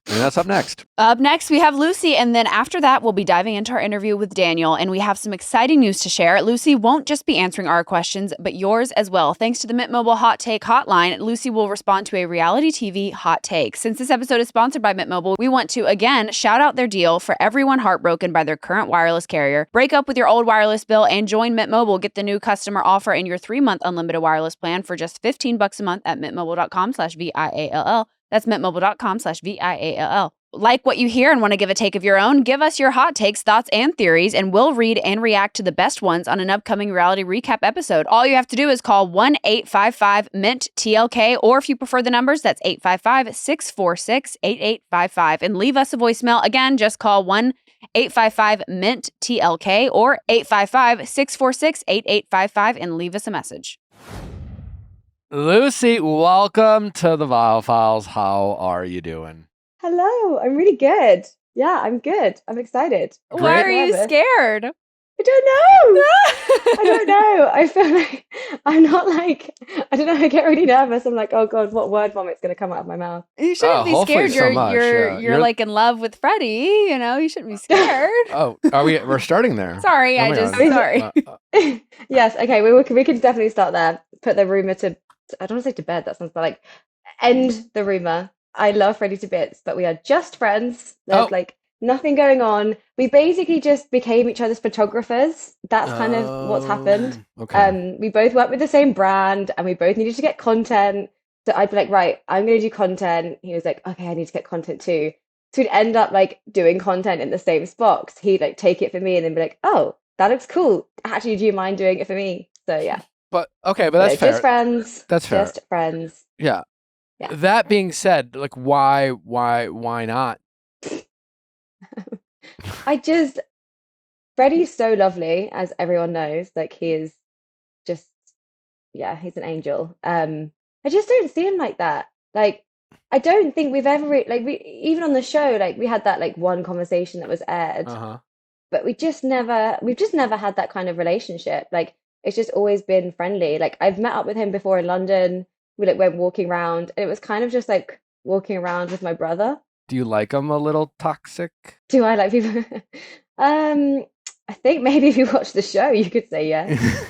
And that's up next. Up next, we have Lucy, and then after that, we'll be diving into our interview with Daniel, and we have some exciting news to share. Lucy won't just be answering our questions, but yours as well. Thanks to the Mint Mobile Hot Take Hotline, Lucy will respond to a reality TV hot take. Since this episode is sponsored by Mint Mobile, we want to, again, shout out their deal for everyone heartbroken by their current wireless carrier. Break up with your old wireless bill and join Mint Mobile. Get the new customer offer in your 3-month unlimited wireless plan for just $15 a month at mintmobile.com/VIALL. That's mintmobile.com/VIALL. Like what you hear and want to give a take of your own? Give us your hot takes, thoughts, and theories, and we'll read and react to the best ones on an upcoming reality recap episode. All you have to do is call 1-855-MINT-TLK, or if you prefer the numbers, that's 855-646-8855, and leave us a voicemail. Again, just call 1-855-MINT-TLK or 855-646-8855 and leave us a message. Lucy, welcome to the Viall Files. How are you doing? Hello, I'm really good. Yeah, I'm good. I'm excited. Why are you Nervous. scared? I don't know. I don't know. I feel like I'm not like, I don't know. I get really nervous. I'm like, oh God, what word vomit's going to come out of my mouth? You shouldn't be hopefully scared. so You're much, you're yeah. you're like in love with Freddie. You know, you shouldn't be scared. Oh, we're starting there. Sorry, Oh I my just God. sorry. Yes. Okay. We can definitely start there. Put the rumor to, I don't want to say to bed. That sounds like end the rumor. I love Freddie to bits, but we are just friends. There's Oh. like nothing going on. We basically just became each other's photographers. That's kind of what's happened. Okay. We both worked with the same brand and we both needed to get content. So I'd be like, right, I'm going to do content. He was like, okay, I need to get content too. So we'd end up like doing content in the same spots. He'd like take it for me and then be like, oh, that looks cool. Actually, do you mind doing it for me? So yeah. But that's fair. Just friends. That's fair. Just friends. Yeah. Yeah. That being said, like why not? Freddie's so lovely, as everyone knows. Like he is just, yeah, he's an angel. I just don't see him like that. Like I don't think we've ever we even on the show, like we had that like one conversation that was aired, but we've just never had that kind of relationship. Like it's just always been friendly. Like I've met up with him before in London. We like went walking around, and it was kind of just like walking around with my brother. Do you like him a little toxic? Do I like people? I think maybe if you watch the show, you could say yes.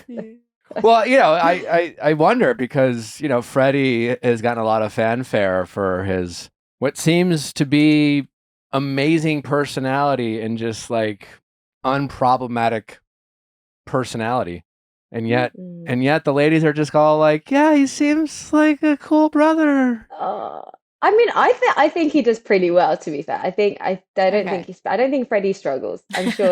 Well, you know, I wonder because, you know, Freddie has gotten a lot of fanfare for his what seems to be amazing personality and just like unproblematic personality. And yet the ladies are just all like, yeah, he seems like a cool brother. I mean, I think he does pretty well, to be fair. I don't think Freddie struggles. I'm sure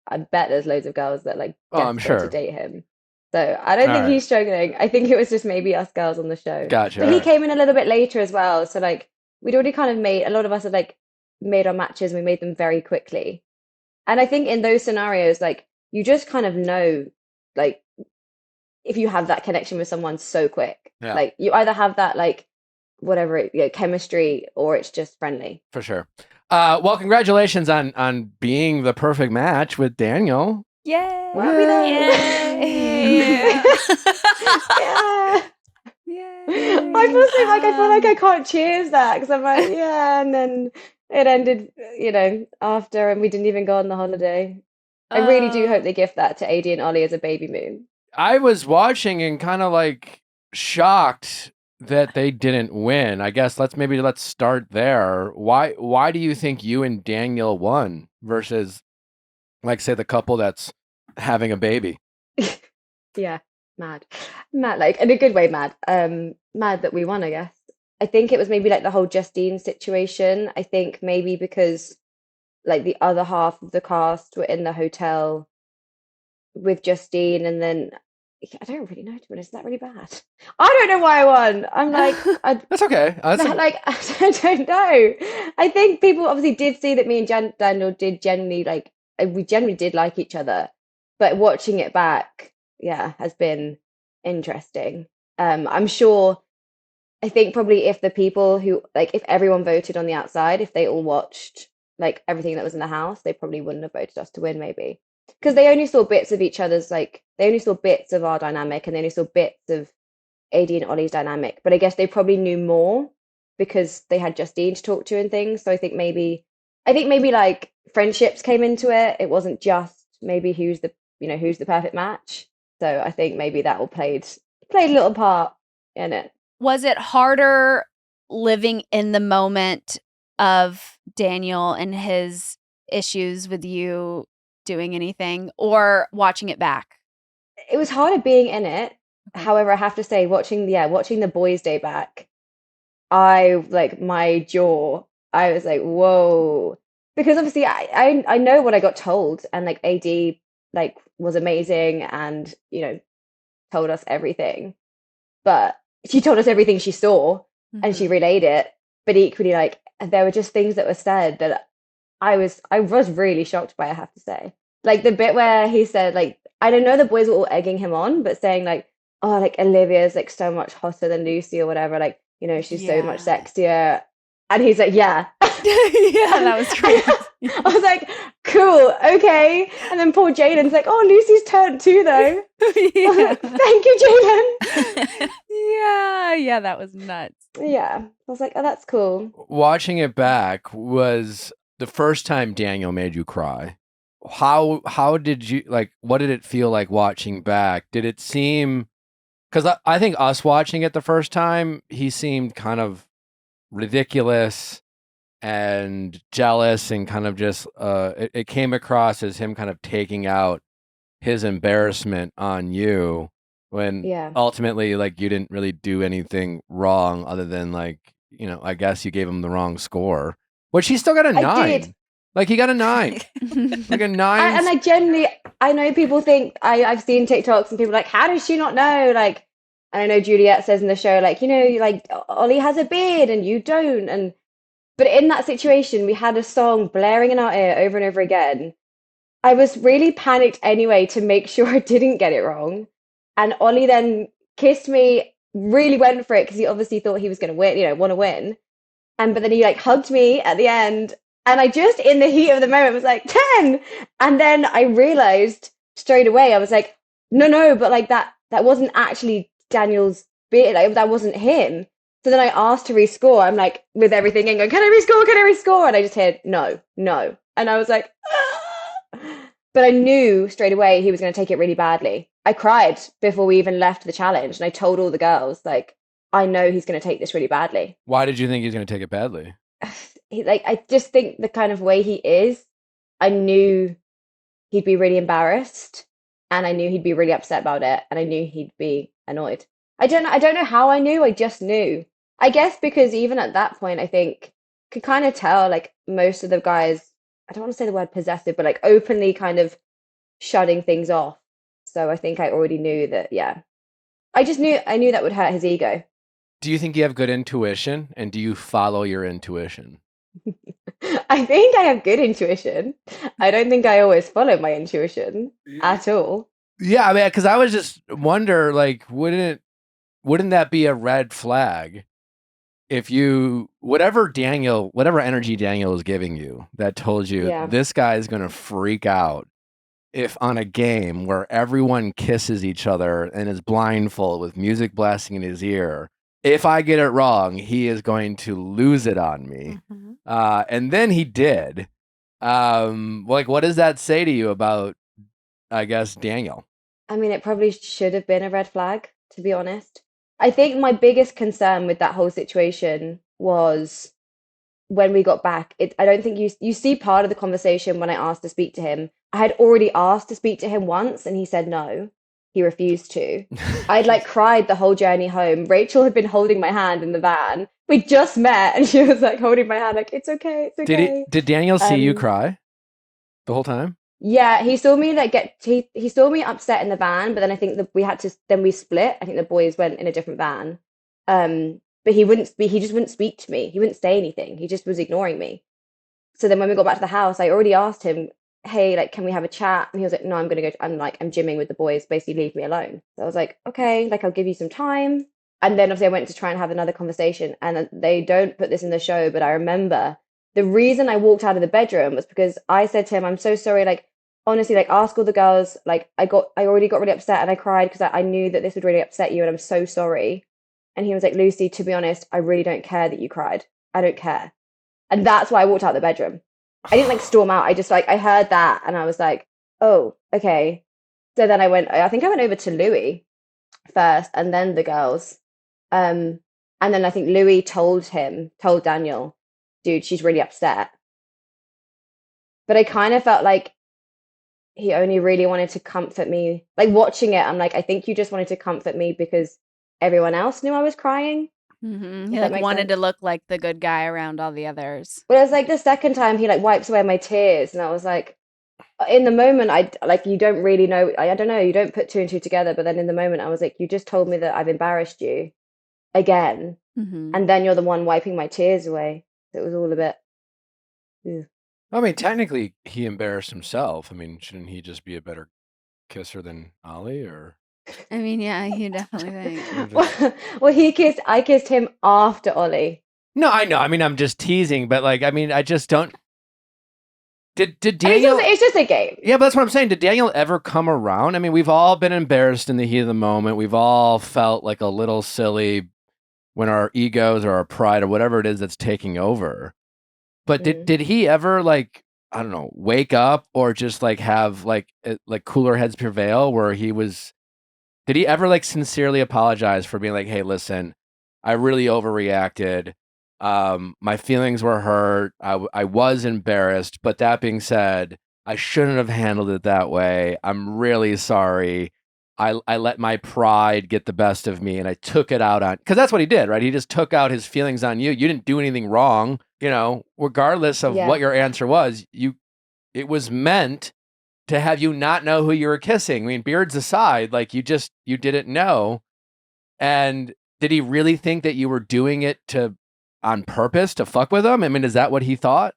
I bet there's loads of girls that like I'm desperate sure to date him. So I don't think he's struggling. I think it was just maybe us girls on the show. Gotcha. But he came in a little bit later as well. So like we'd already kind of a lot of us had like made our matches and we made them very quickly. And I think in those scenarios, like you just kind of know, like if you have that connection with someone so quick, like you either have that like whatever chemistry or it's just friendly. For sure. Well, congratulations on being the perfect match with Daniel. Yay! Yeah. Yay! I feel like I can't cheers that because I'm like, yeah, and then it ended, after, and we didn't even go on the holiday. I really do hope they gift that to AD and Ollie as a baby moon. I was watching and kind of like shocked that they didn't win. I guess let's start there. Why do you think you and Daniel won versus, like, say, the couple that's having a baby? Yeah, mad, like in a good way, mad. Mad that we won, I guess. I think it was maybe like the whole Justine situation. I think maybe because like the other half of the cast were in the hotel with Justine, and then I don't really know, to be honest. Is that really bad? I don't know why I won. I'm like, that's okay. I don't know. I think people obviously did see that me and Daniel did generally like, we generally did like each other, but watching it back, has been interesting. I'm sure. I think probably if the people who like, if everyone voted on the outside, if they all watched like everything that was in the house, they probably wouldn't have voted us to win, maybe. Because they only saw bits of each other's, like, they only saw bits of our dynamic and they only saw bits of AD and Ollie's dynamic. But I guess they probably knew more because they had Justine to talk to and things. So I think maybe like friendships came into it. It wasn't just maybe who's the perfect match. So I think maybe that all played a little part in it. Was it harder living in the moment of Daniel and his issues with you doing anything, or watching it back? It was harder being in it. However, I have to say, watching the boys' day back, I like my jaw. I was like, whoa, because obviously I know what I got told, and like AD like was amazing, and told us everything, but she told us everything she saw, and she relayed it. But equally, like there were just things that were said that I was really shocked by, I have to say. Like the bit where he said, like, I don't know, the boys were all egging him on, but saying like, oh, like Olivia's like so much hotter than Lucy or whatever, like, she's so much sexier. And he's like, yeah. Yeah, that was crazy. I was like, cool, okay. And then poor Jaden's like, oh, Lucy's turned too, though. I was Yeah. like, thank you, Jaden. Yeah, that was nuts. Yeah. I was like, oh, that's cool. Watching it back was the first time Daniel made you cry. How did you like? What did it feel like watching back? Did it seem? Because I think us watching it the first time, he seemed kind of ridiculous and jealous and kind of just it came across as him kind of taking out his embarrassment on you when Yeah. ultimately like you didn't really do anything wrong other than like, you know, I guess you gave him the wrong score, which he still got a 9. I did. Like he got a 9. Like a 9. And I genuinely, I know people think, I've seen TikToks and people are like, how does she not know? Like, and I know Juliet says in the show, like, you know, like Ollie has a beard and you don't. But in that situation, we had a song blaring in our ear over and over again. I was really panicked anyway to make sure I didn't get it wrong. And Ollie then kissed me, really went for it because he obviously thought he was going to win, you know, want to win. But then he like hugged me at the end. And I just, in the heat of the moment, was like, 10. And then I realized straight away, I was like, no, but like that wasn't actually Daniel's beard. Like that wasn't him. So then I asked to rescore. I'm like, with everything in going, can I rescore? Can I rescore? And I just heard, no. And I was like, ah. But I knew straight away he was going to take it really badly. I cried before we even left the challenge. And I told all the girls, like, I know he's going to take this really badly. Why did you think he's going to take it badly? I just think the kind of way he is, I knew he'd be really embarrassed and I knew he'd be really upset about it and I knew he'd be annoyed. I don't know how I knew, I just knew. I guess because even at that point, I think could kind of tell like most of the guys, I don't want to say the word possessive, but like openly kind of shutting things off. So I think I already knew that, yeah. I knew that would hurt his ego. Do you think you have good intuition and do you follow your intuition? I think I have good intuition. I don't think I always follow my intuition at all. Yeah, I mean, because I was just wonder, like, wouldn't that be a red flag if you whatever energy Daniel is giving you that told you Yeah. this guy is going to freak out if on a game where everyone kisses each other and is blindfold with music blasting in his ear, if I get it wrong, he is going to lose it on me. Mhm. And then he did. Like, what does that say to you about, I guess, Daniel? I mean, it probably should have been a red flag, to be honest. I think my biggest concern with that whole situation was when we got back. I don't think you see part of the conversation when I asked to speak to him. I had already asked to speak to him once and he said no. He refused to. I'd like cried the whole journey home. Rachel had been holding my hand in the van. We just met and she was like holding my hand like, it's okay, it's okay. Did Daniel see you cry the whole time? Yeah, he saw me like he saw me upset in the van, but then I think that we split. I think the boys went in a different van. But he just wouldn't speak to me. He wouldn't say anything. He just was ignoring me. So then when we got back to the house, I already asked him, hey, like, can we have a chat? And he was like, no, I'm gymming with the boys, basically leave me alone. So I was like, okay, like I'll give you some time. And then obviously I went to try and have another conversation and they don't put this in the show, but I remember the reason I walked out of the bedroom was because I said to him, I'm so sorry, like, honestly, like ask all the girls, like I already got really upset and I cried because I knew that this would really upset you and I'm so sorry. And he was like, Lucy, to be honest, I really don't care that you cried. I don't care. And that's why I walked out the bedroom. I didn't like storm out. I just like, I heard that and I was like, oh, okay. So then I think I went over to Louis first and then the girls. And then I think Louis told Daniel, dude, she's really upset. But I kind of felt like he only really wanted to comfort me. Like watching it, I'm like, I think you just wanted to comfort me because everyone else knew I was crying. Mm-hmm. He That like makes wanted sense. to look like the good guy around all the others. But it was like the second time he like wipes away my tears, and I was like, in the moment, I like you don't really know. I don't know. You don't put two and two together. But then in the moment, I was like, you just told me that I've embarrassed you again, Mm-hmm. and then you're the one wiping my tears away. It was all a bit. Ew. I mean, technically, he embarrassed himself. I mean, shouldn't he just be a better kisser than Ollie? Or I mean, yeah, you definitely think. or just- Well, I kissed him after Ollie. No, I know. I mean, I'm just teasing, but like, I mean, I just don't. Did I mean, Daniel? it's just a game. Yeah, but that's what I'm saying. Did Daniel ever come around? I mean, we've all been embarrassed in the heat of the moment. We've all felt like a little silly when our egos or our pride or whatever it is that's taking over. But did he ever like, I don't know, wake up or just like have like cooler heads prevail where he was? Did he ever like sincerely apologize for being like, hey, listen, I really overreacted. My feelings were hurt. I was embarrassed. But that being said, I shouldn't have handled it that way. I'm really sorry. I let my pride get the best of me and I took it out on, because that's what he did, right? He just took out his feelings on you. You didn't do anything wrong, you know, regardless of Yeah. what your answer was. It was meant to have you not know who you were kissing. I mean, beards aside, like you didn't know. And did he really think that you were doing it on purpose to fuck with him? I mean, is that what he thought?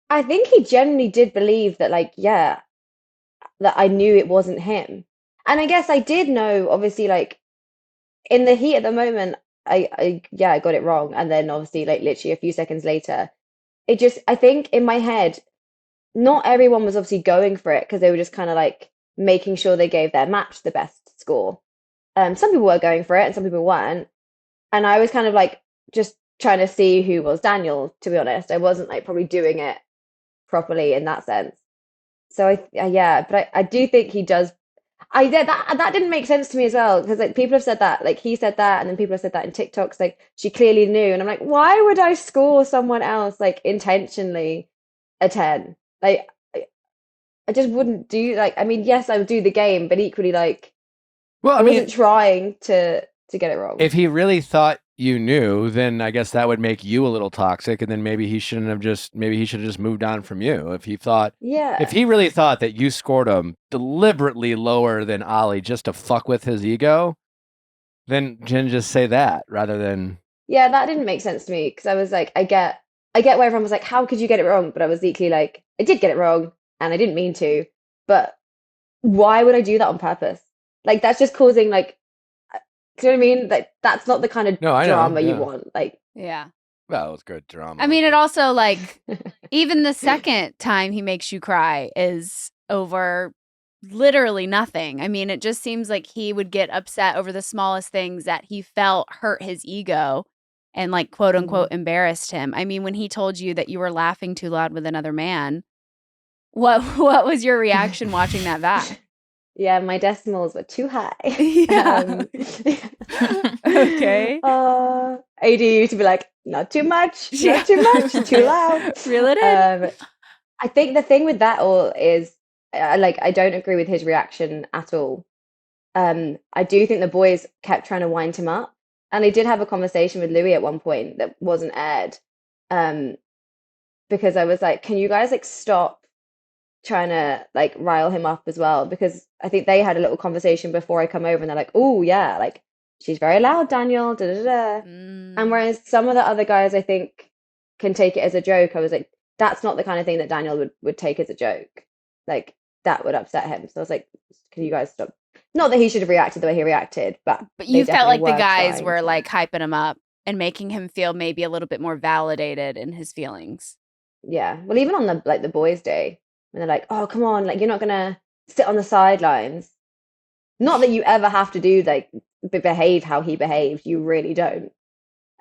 I think he genuinely did believe that, like, yeah, that I knew it wasn't him. And I guess I did know, obviously, like, in the heat of the moment, I got it wrong. And then obviously, like, literally a few seconds later, I think in my head, not everyone was obviously going for it because they were just kind of like making sure they gave their match the best score. Some people were going for it and some people weren't. And I was kind of like just trying to see who was Daniel, to be honest. I wasn't like probably doing it properly in that sense. So I do think he does. That didn't make sense to me as well because like people have said that, like he said that, and then people have said that in TikToks, like she clearly knew, and I'm like, why would I score someone else like intentionally a 10? Like I just wouldn't do, like, I mean, yes, I would do the game, but equally like Well, I wasn't trying to get it wrong. if he really thought you knew, then I guess that would make you a little toxic, and then maybe he should have just moved on from you. If he really thought that you scored him deliberately lower than Ollie just to fuck with his ego, then just say that rather than. Yeah, that didn't make sense to me because I was like, I get where everyone was like, how could you get it wrong? But I was equally like, I did get it wrong and I didn't mean to, but why would I do that on purpose? Like that's just causing like, do you know what I mean? Like that's not the kind of drama you want. Like, Yeah. Well, it's good drama. I mean, it also like even the second time he makes you cry is over literally nothing. I mean, it just seems like he would get upset over the smallest things that he felt hurt his ego and like quote unquote embarrassed him. I mean, when he told you that you were laughing too loud with another man, what was your reaction watching that back? Yeah, my decimals were too high. Yeah. Okay. AD used to be like, not too much, not too much, too loud. Reel it in. I think the thing with that all is, like, I don't agree with his reaction at all. I do think the boys kept trying to wind him up, and he did have a conversation with Louis at one point that wasn't aired, because I was like, can you guys like stop trying to like rile him up as well, because I think they had a little conversation before I come over and they're like, oh yeah, like she's very loud, Daniel, da da da. And whereas some of the other guys I think can take it as a joke, I was like, that's not the kind of thing that Daniel would take as a joke. Like that would upset him. So I was like, can you guys stop? Not that he should have reacted the way he reacted, but you felt like the guys were like hyping him up and making him feel maybe a little bit more validated in his feelings. Yeah. Well, even on the boys' day, when they're like, oh, come on, like you're not gonna sit on the sidelines. Not that you ever have to do like behave how he behaved. You really don't.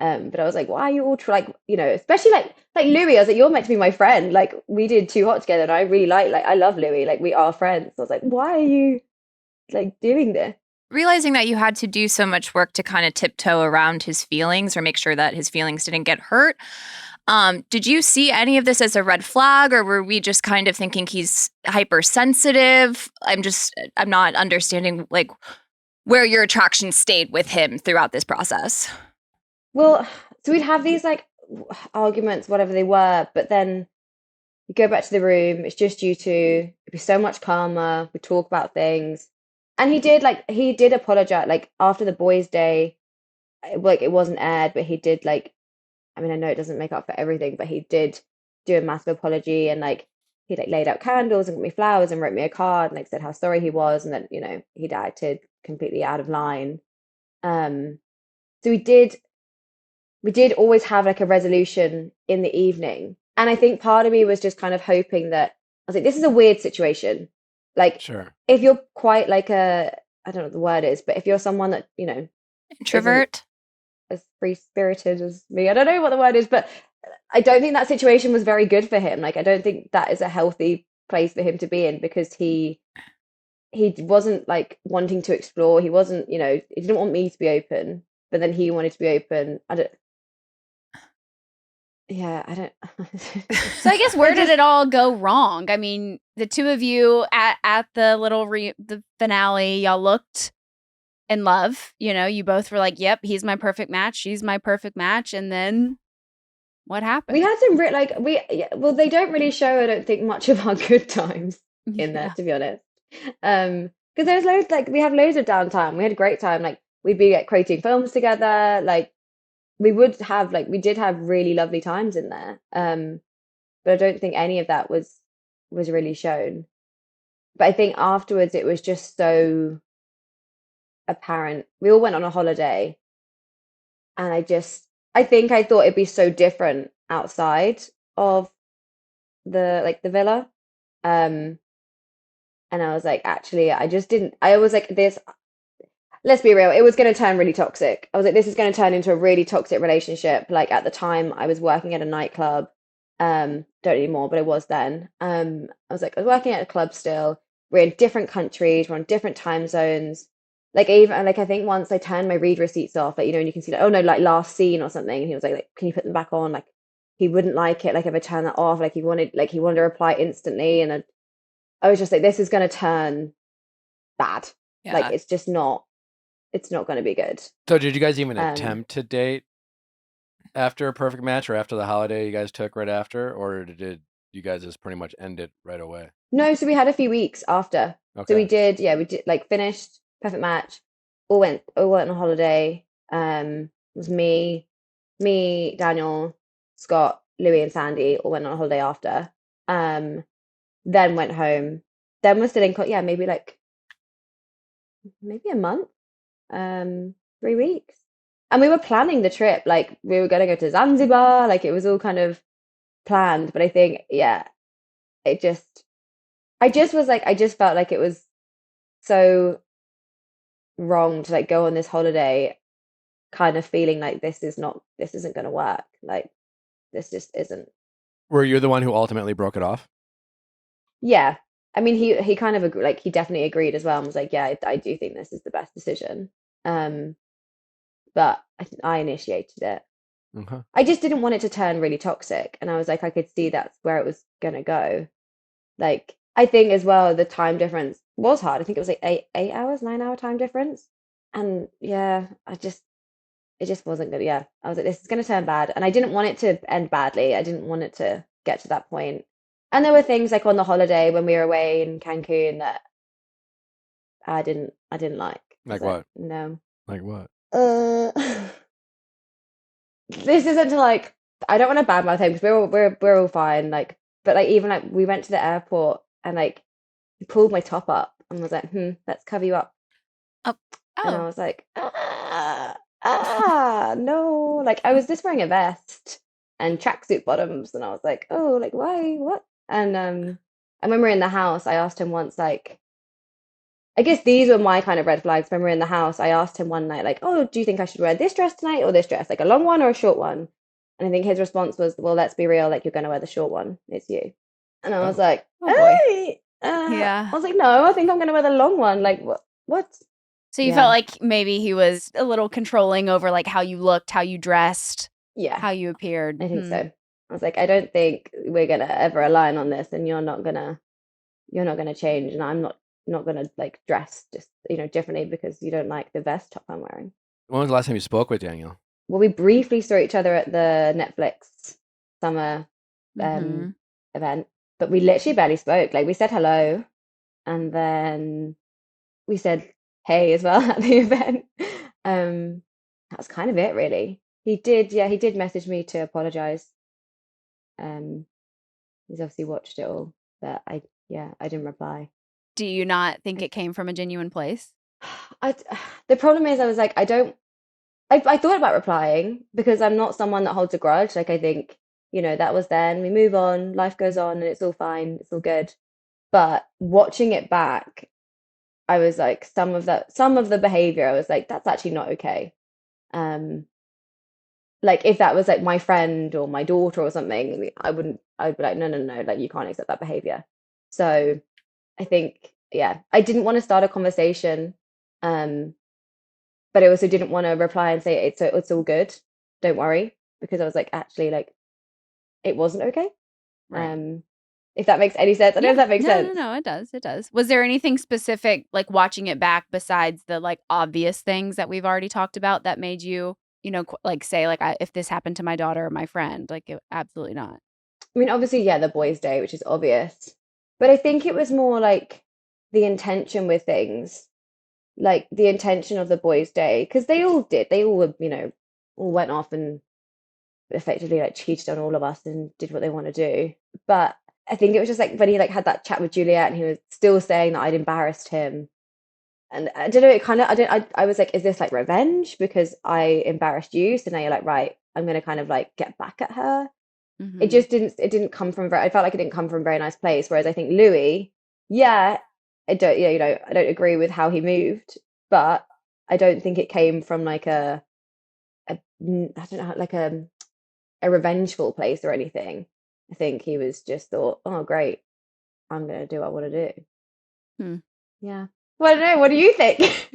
But I was like, why are you all like, you know, especially like Louis, I was like, you're meant to be my friend. Like we did Too Hot together and I really like I love Louis. Like we are friends. So I was like, why are you like doing this? Realizing that you had to do so much work to kind of tiptoe around his feelings or make sure that his feelings didn't get hurt. Did you see any of this as a red flag, or were we just kind of thinking he's hypersensitive? I'm not understanding like where your attraction stayed with him throughout this process. Well, so we'd have these like arguments, whatever they were, but then you go back to the room, it's just you two, it'd be so much calmer, we talk about things. And he did apologize, like after the boys' day, like it wasn't aired, but he did like, I mean, I know it doesn't make up for everything, but he did do a massive apology and like he like laid out candles and got me flowers and wrote me a card and like said how sorry he was and that, you know, he'd acted completely out of line. So we did we did always have like a resolution in the evening. And I think part of me was just kind of hoping that I was like, this is a weird situation. Like, Sure. if you're quite like I don't know what the word is, but if you're someone that, Introvert. as free spirited as me, I don't know what the word is, but I don't think that situation was very good for him. Like, I don't think that is a healthy place for him to be in, because he wasn't like wanting to explore. He wasn't, he didn't want me to be open, but then he wanted to be open. I don't. So I guess where did it all go wrong? I mean, the two of you at the little the finale, y'all looked in love. You both were like, "Yep, he's my perfect match. She's my perfect match." And then what happened? We had some they don't really show, I don't think, much of our good times in there, to be honest. Because there's loads, like, we have loads of downtime. We had a great time. Like, we'd be like creating films together. Like, we did have really lovely times in there. But I don't think any of that was really shown. But I think afterwards it was just so apparent. We all went on a holiday, and I think I thought it'd be so different outside of the villa. And I was like, actually, I just didn't. I was like, this. Let's be real, it was going to turn really toxic. I was like, this is going to turn into a really toxic relationship. Like, at the time, I was working at a nightclub. Don't anymore, but I was then. I was working at a club still. We're in different countries. We're on different time zones. Like, even like, I think once I turned my read receipts off, like, and you can see, like, oh no, like last scene or something. And he was like, can you put them back on? Like, he wouldn't like it. Like, if I turn that off, like he wanted to reply instantly. And I was just like, this is going to turn bad. Yeah. Like, it's just not. It's not going to be good. So did you guys even attempt to date after a perfect match, or after the holiday you guys took right after, or did you guys just pretty much end it right away? No, so we had a few weeks after. Okay. So we did like finished perfect match, all went on holiday. It was me, Daniel, Scott, Louis, and Sandy all went on a holiday after. Then went home. Then we're still in maybe a month. 3 weeks. And we were planning the trip, like we were going to go to Zanzibar, like it was all kind of planned. But I think, I just felt like it was so wrong to like go on this holiday kind of feeling like this isn't going to work. Like, this just isn't. Were you the one who ultimately broke it off? Yeah. I mean, he kind of agreed, like he definitely agreed as well, and was like, yeah, I do think this is the best decision. But I initiated it. Okay. I just didn't want it to turn really toxic, and I was like, I could see that's where it was gonna go. Like, I think as well, the time difference was hard. I think it was like 8 hours, 9 hour time difference, and it just wasn't good. Yeah, I was like, this is gonna turn bad, and I didn't want it to end badly. I didn't want it to get to that point. And there were things like on the holiday when we were away in Cancun that I didn't like. Like what? No. Like what? This isn't to like, I don't want to badmouth him because we're all fine. Like, but like, even like we went to the airport and like he pulled my top up and was like, let's cover you up. And I was like, no. Like, I was just wearing a vest and tracksuit bottoms, and I was like, oh, like, why, what? And and when we were in the house, I asked him once, like, I guess these were my kind of red flags. When we were in the house, I asked him one night, like, oh, do you think I should wear this dress tonight or this dress? Like, a long one or a short one? And I think his response was, well, let's be real, like, you're going to wear the short one. It's you. And I was like, hey. Yeah. I was like, no, I think I'm going to wear the long one. Like, what? So you felt like maybe he was a little controlling over like how you looked, how you dressed, how you appeared. I think so. I was like, I don't think we're gonna ever align on this, and you're not gonna change, and I'm not gonna like dress just differently because you don't like the vest top I'm wearing. When was the last time you spoke with Daniel? Well, we briefly saw each other at the Netflix summer event, but we literally barely spoke. Like, we said hello, and then we said hey as well at the event. That was kind of it, really. He did message me to apologize. He's obviously watched it all, but I didn't reply. Do you not think it came from a genuine place? The problem is, I was like, I don't I thought about replying because I'm not someone that holds a grudge. Like I think, that was then. We move on, life goes on, and it's all fine, it's all good. But watching it back, I was like, some of the behavior, I was like, that's actually not okay. Um, like if that was like my friend or my daughter or something, I'd be like, no, no, no, like you can't accept that behavior. So I think, yeah, I didn't want to start a conversation, um, but I also didn't want to reply and say it's all good, don't worry, because I was like, actually, like it wasn't okay. Right. If that makes any sense. I don't know if that makes sense. No, it does. It does. Was there anything specific, like watching it back, besides the like obvious things that we've already talked about, that made you, like say, like, if this happened to my daughter or my friend, like, absolutely not. I mean, obviously, yeah, the boys' day, which is obvious, but I think it was more like the intention with things, like the intention of the boys' day, because they all did. They all were, all went off and effectively like cheated on all of us and did what they want to do. But I think it was just like when he like had that chat with Juliet and he was still saying that I'd embarrassed him. And I don't know, it kind of I was like, is this like revenge because I embarrassed you? So now you're like, right, I'm gonna kind of like get back at her. It just didn't come from I felt like it didn't come from a very nice place. Whereas I think Louis, yeah, I don't I don't agree with how he moved, but I don't think it came from like I don't know, like a revengeful place or anything. I think he was just thought, oh great, I'm gonna do what I want to do. Yeah. Well, I don't know. What do you think?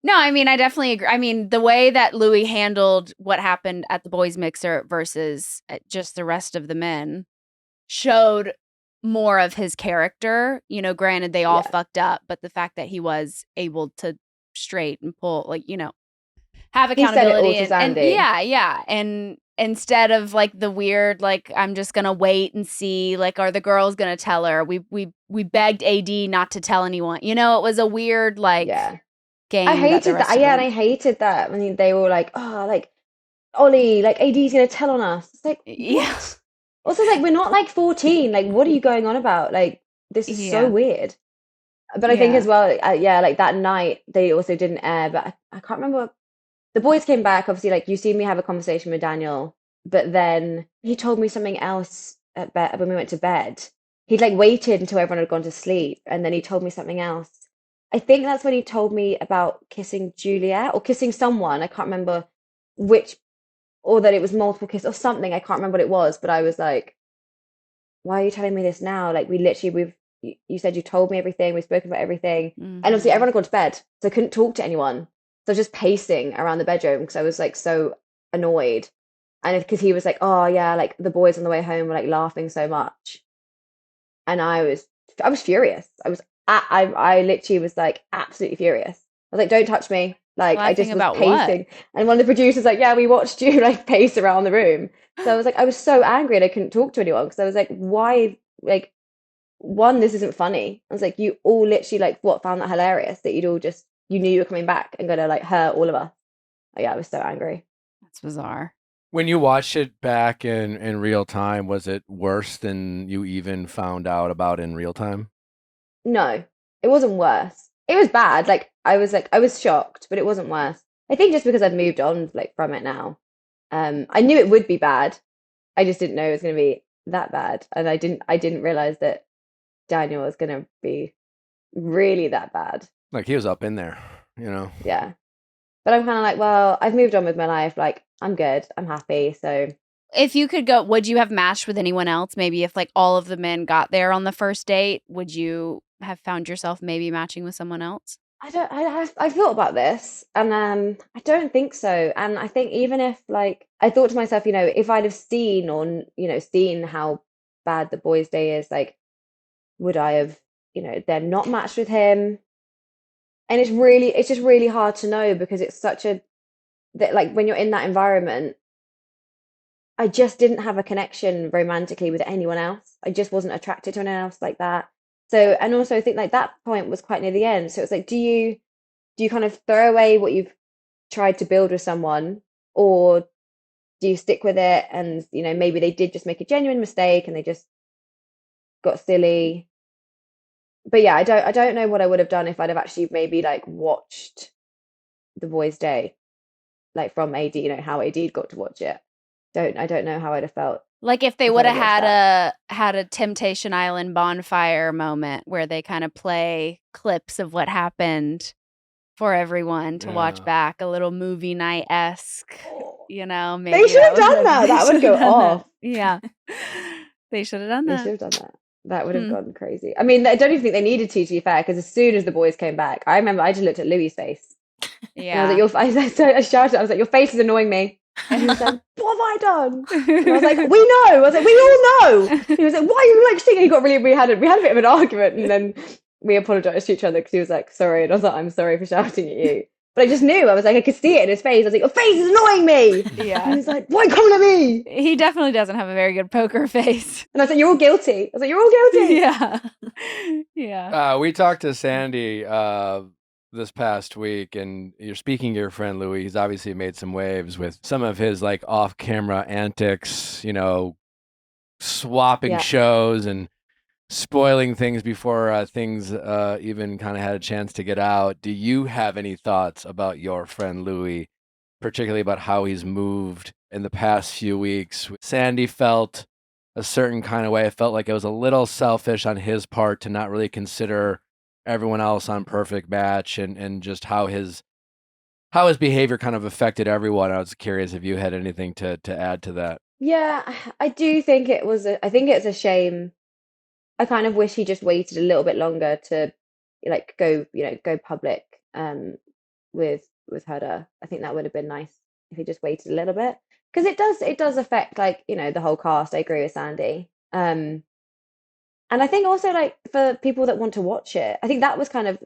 No, I mean, I definitely agree. I mean, the way that Louis handled what happened at the boys' mixer versus just the rest of the men showed more of his character. Granted, they all Yeah. fucked up, but the fact that he was able to straight and pull, like, have He said it all accountability to and Sandy. yeah. And instead of like the weird, like, I'm just gonna wait and see, like, are the girls gonna tell her? We begged AD not to tell anyone. It was a weird like Yeah. game I that the hated rest that. of Yeah, and them. I hated that when they were like, oh, like Ollie, like AD's gonna tell on us. It's like, Yeah. what? Also, like we're not like 14. Like, what are you going on about? Like, this is so Yeah. weird. But I think as well, yeah, like that night they also didn't air. But I can't remember. The boys came back. Obviously, like you see me have a conversation with Daniel, but then he told me something else at bed when we went to bed. He'd like waited until everyone had gone to sleep, and then he told me something else. I think that's when he told me about kissing Juliet or kissing someone. I can't remember which, or that it was multiple kiss or something. I can't remember what it was, but I was like, why are you telling me this now? Like you said you told me everything. We've spoken about everything. And obviously everyone had gone to bed, so I couldn't talk to anyone. So I was just pacing around the bedroom because I was like so annoyed. And because he was like, oh yeah, like the boys on the way home were like laughing so much. And I was furious. I literally was like absolutely furious. I was like, don't touch me. Like I just Laughing was about what? pacing. And one of the producers like, yeah, we watched you like pace around the room. So I was so angry and I couldn't talk to anyone because I was like, why? Like, one, this isn't funny. I was like, you all literally like what found that hilarious that you knew you were coming back and gonna like hurt all of us. Yeah, I was so angry. That's bizarre. When you watched it back in real time, was it worse than you even found out about in real time? No, it wasn't worse. It was bad. I was shocked, but it wasn't worse. I think just because I've moved on like from it now. I knew it would be bad. I just didn't know it was going to be that bad, and I didn't realize that Daniel was going to be really that bad. Like he was up in there, Yeah. But I'm kind of like, well, I've moved on with my life. Like, I'm good. I'm happy. So If you could go, would you have matched with anyone else? Maybe if like all of the men got there on the first date, would you have found yourself maybe matching with someone else? I've thought about this, and I don't think so. And I think even if like I thought to myself, if I'd have seen or seen how bad the boys' day is, like, would I have then not matched with him? And it's just really hard to know because it's such a that like when you're in that environment, I just didn't have a connection romantically with anyone else. I just wasn't attracted to anyone else like that. So, and also I think like that point was quite near the end. So it's like, do you kind of throw away what you've tried to build with someone, or do you stick with it? And maybe they did just make a genuine mistake and they just got silly. But yeah, I don't know what I would have done if I'd have actually maybe like watched the boys' day. like from AD, how AD got to watch it. I don't know how I'd have felt. Like if they If would I'd have have had a Temptation Island bonfire moment where they kind of play clips of what happened for everyone to watch Yeah. back, a little movie night-esque, maybe They should have done that. they That would should go have done that. off. Yeah. They should have done They that. should have done that. That would have Hmm. gone crazy. I mean, I don't even think they needed to be fair, because as soon as the boys came back, I remember I just looked at Louis' face. And I was Yeah. like, I shouted, I was like, your face is annoying me. And he was like, what have I done? And I was like, we know. I was like, we all know. He was like, why are you like singing? He got really, we had a bit of an argument, and then we apologized to each other because he was like, sorry. And I was like, I'm sorry for shouting at you. But I just knew. I was like, I could see it in his face. I was like, your face is annoying me. And Yeah. he's like, why coming at me? He definitely doesn't have a very good poker face. And I was like, you're all guilty. I was like, you're all guilty. Yeah. Yeah. We talked to Sandy this past week, and you're speaking to your friend Louis. He's obviously made some waves with some of his like off-camera antics, swapping Yeah. shows and spoiling things before things even kind of had a chance to get out. Do you have any thoughts about your friend Louis, particularly about how he's moved in the past few weeks? Sandy felt a certain kind of way. It felt like it was a little selfish on his part to not really consider everyone else on Perfect Match, and just how his behavior kind of affected everyone. I was curious if you had anything to add to that. Yeah, I do think I think it's a shame. I kind of wish he just waited a little bit longer to like go public with Huda. I think that would have been nice if he just waited a little bit, because it does affect like the whole cast. I agree with Sandy. And I think also like for people that want to watch it, I think that was kind of,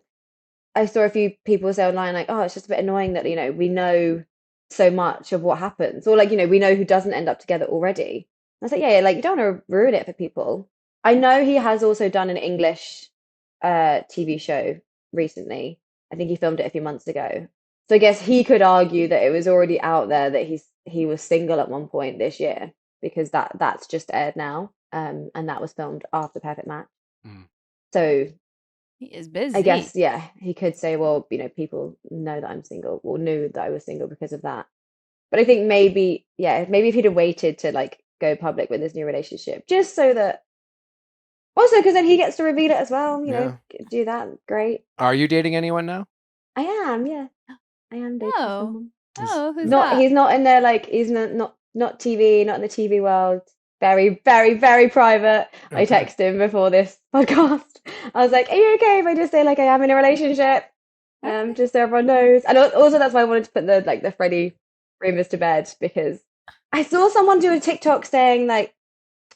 I saw a few people say online like, oh, it's just a bit annoying that we know so much of what happens, or like we know who doesn't end up together already. I was like, yeah, like you don't want to ruin it for people. I know he has also done an English TV show recently. I think he filmed it a few months ago. So I guess he could argue that it was already out there that he was single at one point this year, because that's just aired now. And that was filmed after Perfect Match. Mm. So He is busy. I guess, yeah, he could say, well, people know that I'm single, or knew that I was single because of that. But I think maybe if he'd have waited to like go public with his new relationship, just so that, also because then he gets to reveal it as well, do that, great. Are you dating anyone now? I am, yeah. I am dating someone. Who's that? He's not in there, like, he's not TV, not in the TV world. Very, very, very private. I Okay. texted him before this podcast. I was like, are you okay if I just say like I am in a relationship? Just so everyone knows. And also that's why I wanted to put the Freddie rumors to bed, because I saw someone do a TikTok saying like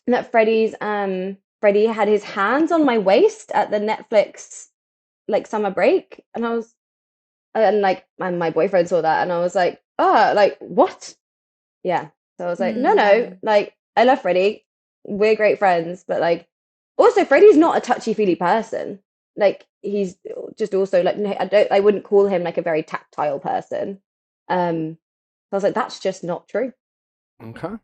that Freddie had his hands on my waist at the Netflix like summer break, and my boyfriend saw that, and I was like, oh, like what? Yeah. So I was like, no, like I love Freddie, we're great friends, but like also Freddie's not a touchy-feely person. Like he's just also like, I wouldn't call him like a very tactile person. I was like, that's just not true. Okay.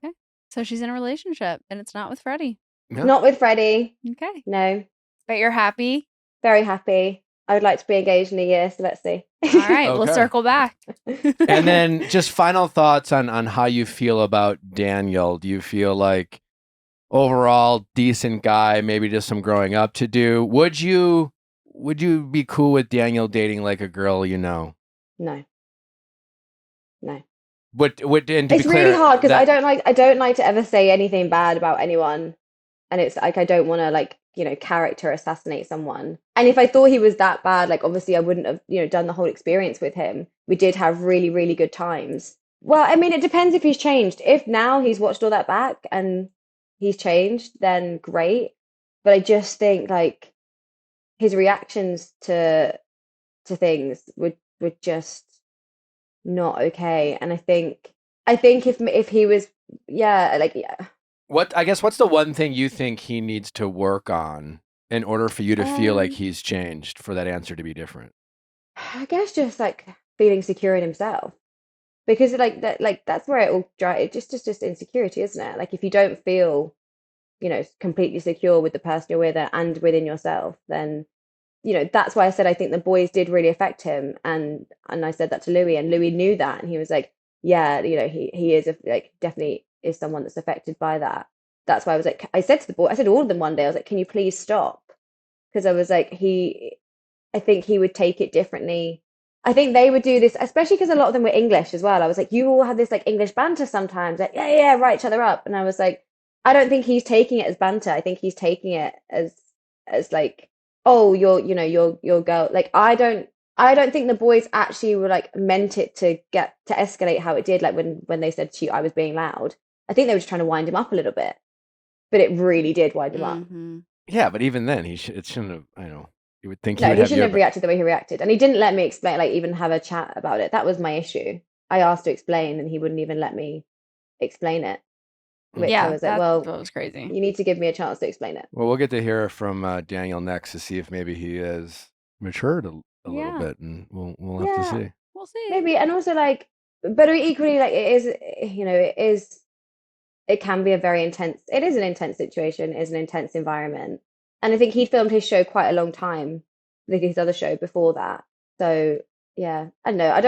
So she's in a relationship, and it's not with Freddie. Yeah. Not with Freddie. Okay. No. But you're happy? Very happy. I would like to be engaged in a year, so let's see. All right, we'll Okay. circle back. And then just final thoughts on how you feel about Daniel. Do you feel like overall decent guy, maybe just some growing up to do? Would you be cool with Daniel dating like a girl you know? No. And to It's be clear, really hard because that- I don't like to ever say anything bad about anyone, and it's like I don't want to like character assassinate someone. And if I thought he was that bad, like obviously I wouldn't have done the whole experience with him. We did have really, really good times. Well, I mean, it depends if he's changed. If now he's watched all that back and he's changed, then great. But I just think like his reactions to things were just not okay. And I think if he was what's the one thing you think he needs to work on in order for you to feel like Um, he's changed, for that answer to be different? I guess just like feeling secure in himself, because that's where it all it's just insecurity, isn't it? Like if you don't feel completely secure with the person you're with and within yourself, then that's why I said I think the boys did really affect him, and I said that to Louis, and Louis knew that, and he was like, yeah, he is definitely is someone that's affected by that. That's why I was like, I said to all of them one day, I was like, can you please stop? Because I was like, I think he would take it differently. I think they would do this, especially because a lot of them were English as well. I was like, you all have this like English banter sometimes, like yeah, write each other up. And I was like, I don't think he's taking it as banter. I think he's taking it as like, oh, your girl. Like I don't think the boys actually were like meant it to escalate how it did. Like when they said to you, I was being loud. I think they were just trying to wind him up a little bit, but it really did wind him up. Yeah, but even then, it shouldn't have. I know you would think. No, he shouldn't have reacted the way he reacted, and he didn't let me explain. Like even have a chat about it. That was my issue. I asked to explain, and he wouldn't even let me explain it. Which I was like, well, that was crazy. You need to give me a chance to explain it. Well, we'll get to hear from Daniel next to see if maybe he has matured a little bit, and we'll have to see. We'll see. Maybe, and also like, but equally, like it can be a very intense. It is an intense situation. It is an intense environment, and I think he filmed his show quite a long time, like his other show before that. So yeah, I don't know. I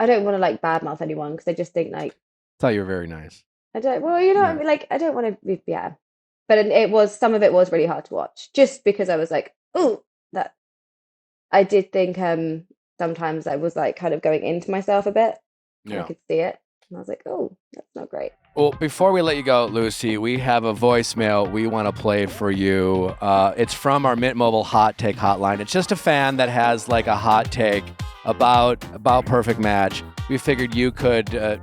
don't want to like badmouth anyone because I just think like. I thought you were very nice. I don't. Well, you know, I mean, like I don't want to be. Yeah, but some of it was really hard to watch, just because I was like, oh, that. I did think sometimes I was like kind of going into myself a bit. Yeah. I could see it, and I was like, oh, that's not great. Well, before we let you go, Lucy, we have a voicemail we want to play for you. It's from our Mint Mobile Hot Take Hotline. It's just a fan that has like a hot take about Perfect Match. We figured you could,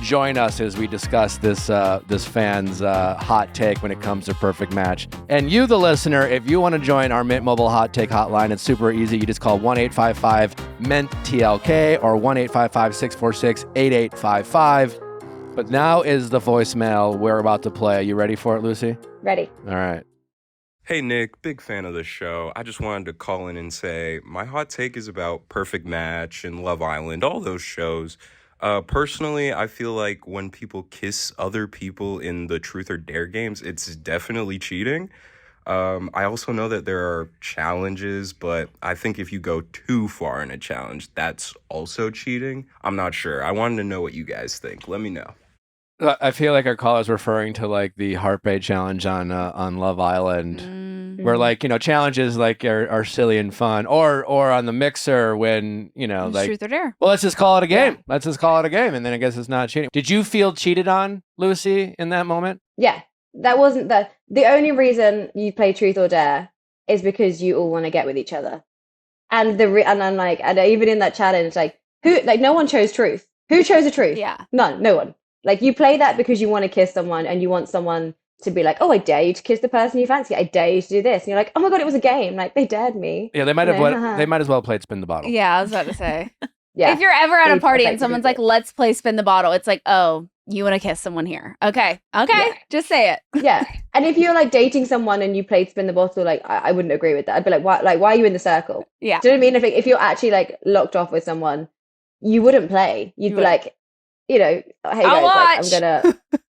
join us as we discuss this fan's hot take when it comes to Perfect Match. And you, the listener, if you want to join our Mint Mobile Hot Take Hotline, it's super easy. You just call 1-855-MENT-TLK or 1-855-646-8855. But now is the voicemail we're about to play. Are you ready for it, Lucy? Ready. All right. Hey, Nick, big fan of the show. I just wanted to call in and say my hot take is about Perfect Match and Love Island, all those shows. Personally, I feel like when people kiss other people in the Truth or Dare games, it's definitely cheating. I also know that there are challenges, but I think if you go too far in a challenge, that's also cheating. I'm not sure. I wanted to know what you guys think. Let me know. I feel like our caller is referring to like the Heart Bay challenge on Love Island, where like challenges like are silly and fun, or on the Mixer when like Truth or Dare. Well, let's just call it a game. Yeah. Let's just call it a game, and then I guess it's not cheating. Did you feel cheated on, Lucy, in that moment? Yeah, that wasn't the only reason you play Truth or Dare is because you all want to get with each other, and I'm like, and even in that challenge, like no one chose Truth. Who chose the Truth? Yeah, no one. Like, you play that because you want to kiss someone and you want someone to be like, oh, I dare you to kiss the person you fancy. I dare you to do this. And you're like, oh my God, it was a game. Like, they dared me. Yeah, they might have they might as well played Spin the Bottle. Yeah, I was about to say. Yeah. If you're ever at a party and someone's like, let's play Spin the Bottle, it's like, oh, you want to kiss someone here. Okay. Yeah. Just say it. Yeah. And if you're like dating someone and you played Spin the Bottle, like, I wouldn't agree with that. I'd be like, why are you in the circle? Yeah. Do you know what I mean? If you're actually like locked off with someone, you wouldn't play. You'd be like, hey guys, like,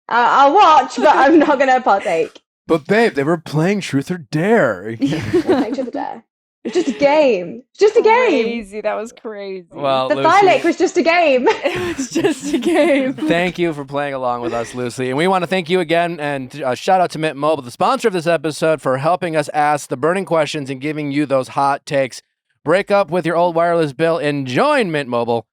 I'll watch, but I'm not gonna partake. But babe, they were playing Truth or Dare. Playing Truth or Dare. It's just a game. It's just a game. Crazy. That was crazy. Well, the Thylic was just a game. It was just a game. Thank you for playing along with us, Lucy. And we want to thank you again, and shout out to Mint Mobile, the sponsor of this episode, for helping us ask the burning questions and giving you those hot takes. Break up with your old wireless bill and join Mint Mobile.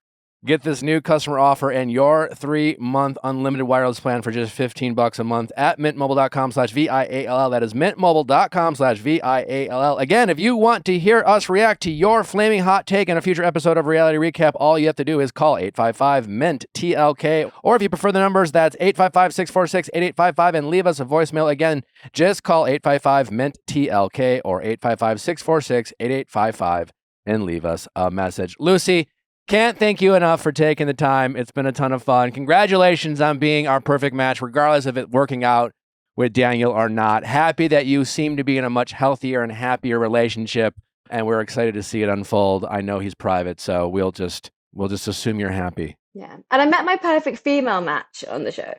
Get this new customer offer and your 3-month unlimited wireless plan for just $15 a month at mintmobile.com/VIALL. That is mintmobile.com/VIALL. Again, if you want to hear us react to your flaming hot take in a future episode of Reality Recap, all you have to do is call 855-MENT-TLK. Or if you prefer the numbers, that's 855-646-8855 and leave us a voicemail. Again, just call 855-MENT-TLK or 855-646-8855 and leave us a message. Lucy, can't thank you enough for taking the time. It's been a ton of fun. Congratulations on being our perfect match, regardless of it working out with Daniel or not. Happy that you seem to be in a much healthier and happier relationship, and we're excited to see it unfold. I know he's private, so we'll just assume you're happy. Yeah, and I met my perfect female match on the show.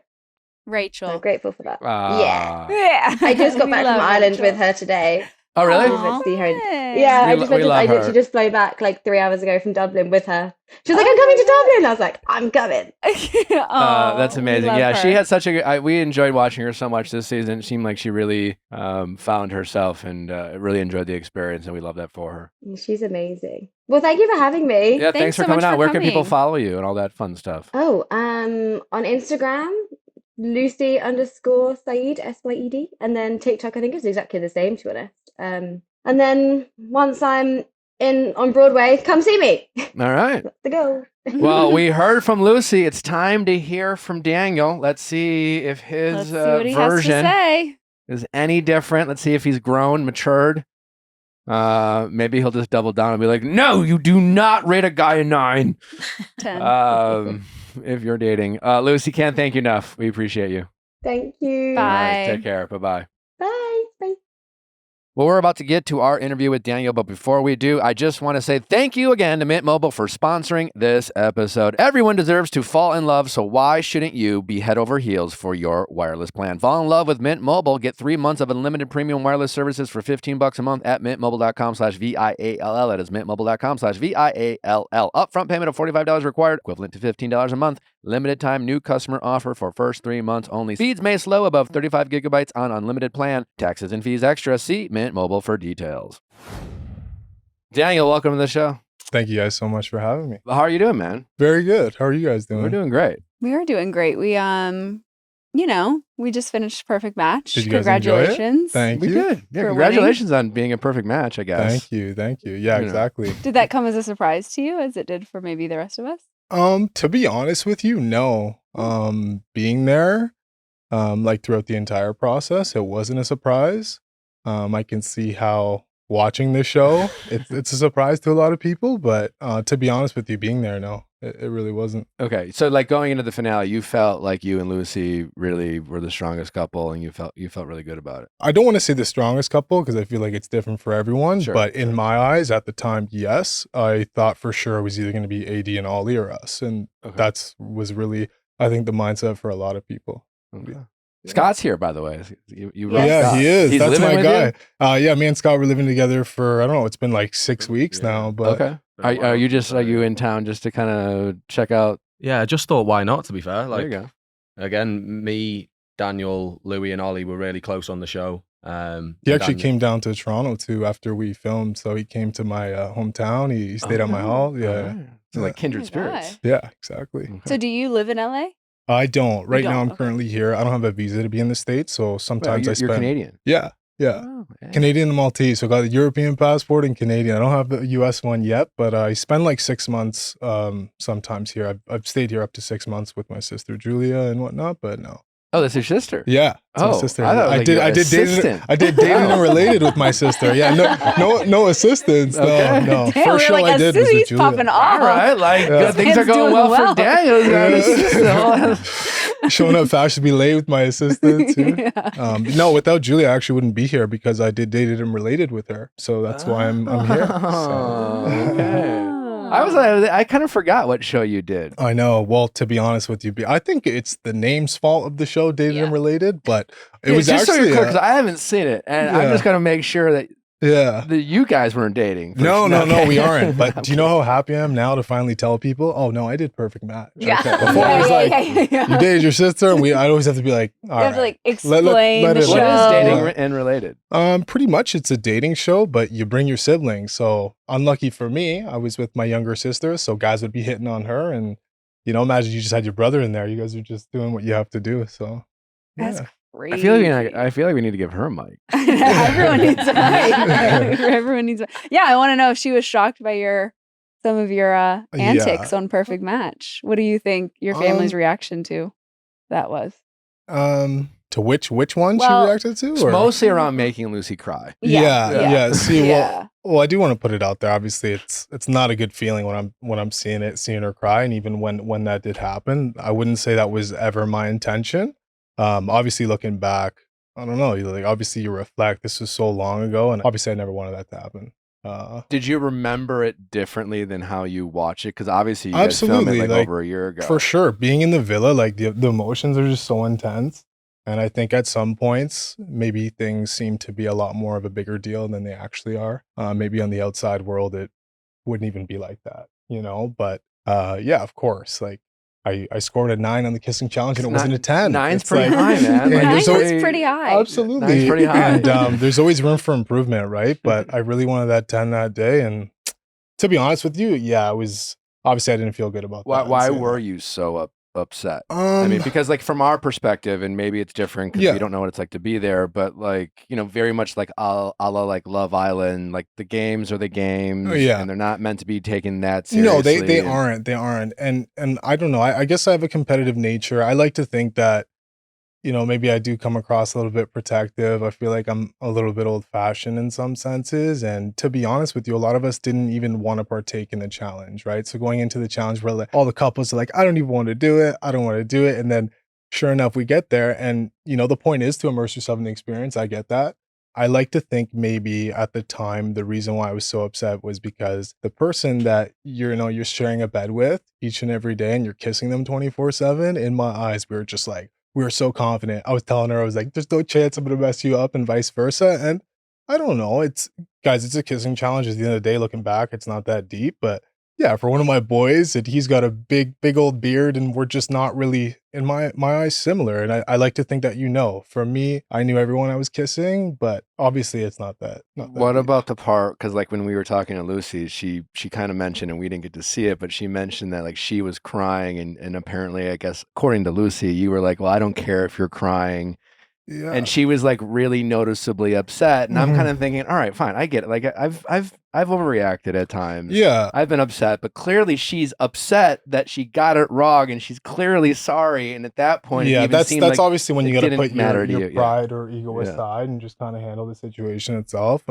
Rachel. I'm grateful for that. Yeah. I just got back from Ireland with her today. Oh, really? We went to see her. Yay. Yeah, We I lo- just we went to, love I her. literally just flew back like 3 hours ago from Dublin with her. She was like, Oh I'm coming to my God. Dublin. I was like, I'm coming. That's Aw, we amazing. love Yeah, she her. had such a good. We enjoyed watching her so much this season. It seemed like she really found herself and really enjoyed the experience, and we love that for her. She's amazing. Well, thank you for having me. Yeah, Thanks thanks for so coming much out. for Where can people coming. follow you and all that fun stuff? Oh, on Instagram, Lucy_Saeed, SYED, and then TikTok, I think it's exactly the same, to be honest. And then once I'm on Broadway, come see me. All right. That's the goal. Well, we heard from Lucy. It's time to hear from Daniel. Let's see if his Let's see what he has to version say. is any different. Let's see if he's grown, matured. Maybe he'll just double down and be like, "No, you do not rate a guy a 9." 10. If you're dating, Lucy, can't thank you enough. We appreciate you. Thank you. All right, Bye. take care. Bye-bye. Bye. Bye. Well, we're about to get to our interview with Daniel, but before we do, I just want to say thank you again to Mint Mobile for sponsoring this episode. Everyone deserves to fall in love, so why shouldn't you be head over heels for your wireless plan? Fall in love with Mint Mobile. Get 3 months of unlimited premium wireless services for $15 a month at mintmobile.com/VIALL. That is mintmobile.com/VIALL. Upfront payment of $45 required, equivalent to $15 a month. Limited time new customer offer for first 3 months only. Speeds may slow above 35 gigabytes on unlimited plan. Taxes and fees extra. See Mint Mobile for details. Daniel, welcome to the show. Thank you guys so much for having me. How are you doing, man? Very good. How are you guys doing? We're doing great. We are doing great. We we just finished Perfect Match. Did you guys enjoy it? Congratulations. Thank We you. did. Yeah, For congratulations on being a perfect match, I guess. Thank you. Thank you. Yeah, You know. exactly. Did that come as a surprise to you as it did for maybe the rest of us? To be honest with you, no. Being there, like throughout the entire process, it wasn't a surprise. I can see how watching this show, it's a surprise to a lot of people, but to be honest with you, being there, no, it really wasn't. Okay, so like going into the finale, you felt like you and Lucy really were the strongest couple, and you felt really good about it. I don't want to say the strongest couple because I feel like it's different for everyone, Sure, but in my eyes at the time, yes, I thought for sure it was either going to be AD and Ollie or us, and Okay. was really, I think, the mindset for a lot of people. Okay. Yeah. Scott's here, by the way. You Yes. brought Yeah, Scott. he is. He's That's living my with guy. you? Yeah, me and Scott were living together for, I don't know, it's been like 6 weeks now, but Okay. Are you in town just to kind of check out? Yeah, I just thought, why not, to be fair? There you Like, go. again, me, Daniel, Louis, and Ollie were really close on the show. he and actually Dan- came down to Toronto too after we filmed. So he came to my hometown. He stayed at my hall. Yeah. All right. So like kindred Oh my spirits. Yeah, exactly. Okay. So do you live in LA? I don't. Right now, don't? I'm Okay. currently here. I don't have a visa to be in the States. So Wait, sometimes I you're spend. Canadian. Yeah. Yeah. Oh, yeah. Canadian and Maltese. So I got a European passport and Canadian. I don't have the US one yet, but I spend like 6 months sometimes here. I've stayed here up to 6 months with my sister Julia and whatnot, but no. Oh, that's your sister. Yeah, it's my Oh, sister. I thought it was like your did dating. assistant. I did dating Oh. and related with my sister. Yeah, no assistance. No, Okay. no. Damn, First we're show like I did was with he's Julia. popping off. All right, like Yeah. good things are Man's going doing well well. for Daniel. He's got an Yeah. assistant. Showing up fashionably late with my assistant too. Yeah. No, without Julia, I actually wouldn't be here because I did dated and related with her. So that's why I'm here. Oh, So, okay. I kind of forgot what show you did. I know. Well, to be honest with you, I think it's the name's fault of the show, dated and related, but it was just so actually you're clear, because I haven't seen it, and I'm Yeah. just gonna make sure that yeah. you guys weren't dating. No, Okay. we aren't. But do you know how happy I am now to finally tell people? Oh no, I did Perfect Match. Yeah. Okay. Before I was like, you dated your sister, and I always have to be like, all You have to right. like explain let the it show. What is show. dating Yeah. and related? Pretty much it's a dating show, but you bring your siblings. So unlucky for me, I was with my younger sister, so guys would be hitting on her, and imagine you just had your brother in there. You guys are just doing what you have to do. So That's yeah. crazy. I feel like we need to give her a mic. Everyone needs a mic. Everyone needs a Yeah, I want to know if she was shocked by some of your antics on Perfect Match. What do you think your family's reaction to that was? To which one Well, she reacted to? It's Or? mostly around making Lucy cry. Yeah. See, Yeah. well, I do want to put it out there. Obviously, it's not a good feeling when I'm seeing her cry, and even when that did happen, I wouldn't say that was ever my intention. Obviously, looking back, I don't know. Obviously, you reflect. This was so long ago, and obviously, I never wanted that to happen. Did you remember it differently than how you watch it? Because obviously, you guys filmed Absolutely, it like like, over a year ago. For sure, being in the villa, like the emotions are just so intense. And I think at some points, maybe things seem to be a lot more of a bigger deal than they actually are. Maybe on the outside world, it wouldn't even be like that, you know? But yeah, of course. Like I scored a 9 on the kissing challenge and it wasn't a 10. Nine's It's pretty like, high, man. and Like, there's Nine always- is pretty high. Absolutely. Nine's pretty high. And there's always room for improvement, right? But I really wanted that 10 that day. And to be honest with you, yeah, I was obviously I didn't feel good about that. Why and saying were that. you so upset? I mean, because like from our perspective, and maybe it's different because Yeah. we don't know what it's like to be there, but like, you know, very much like a la like Love Island, like the games are the games, yeah. and they're not meant to be taken that seriously. No, they and- aren't. And I don't know. I guess I have a competitive nature. I like to think that, you know, maybe I do come across a little bit protective. I feel like I'm a little bit old fashioned in some senses. And to be honest with you, a lot of us didn't even want to partake in the challenge, right? So going into the challenge where like all the couples are like, I don't even want to do it. I don't want to do it. And then sure enough, we get there. And, you know, the point is to immerse yourself in the experience. I get that. I like to think maybe at the time, the reason why I was so upset was because the person that you're sharing a bed with each and every day and you're kissing them 24/7, in my eyes, we were so confident. I was telling her, I was like, there's no chance I'm going to mess you up and vice versa. And I don't know. It's a kissing challenge. At the end of the day, looking back, it's not that deep. But yeah, for one of my boys, he's got a big old beard and we're just not really, in my eyes, similar. And I like to think that, you know, for me, I knew everyone I was kissing, but obviously it's not that. What about the part, because like when we were talking to Lucy, she kind of mentioned, and we didn't get to see it, but she mentioned that like she was crying, and apparently, I guess according to Lucy, you were like, well, I don't care if you're crying. Yeah. And she was like really noticeably upset, and I'm kind of thinking, all right, fine, I get it. Like I've overreacted at times. Yeah. I've been upset, but clearly she's upset that she got it wrong, and she's clearly sorry. And at that point, it Yeah, even that's seemed like obviously when you it got to didn't put matter to your you, yeah. pride or ego Yeah. aside and just kind of handle the situation itself.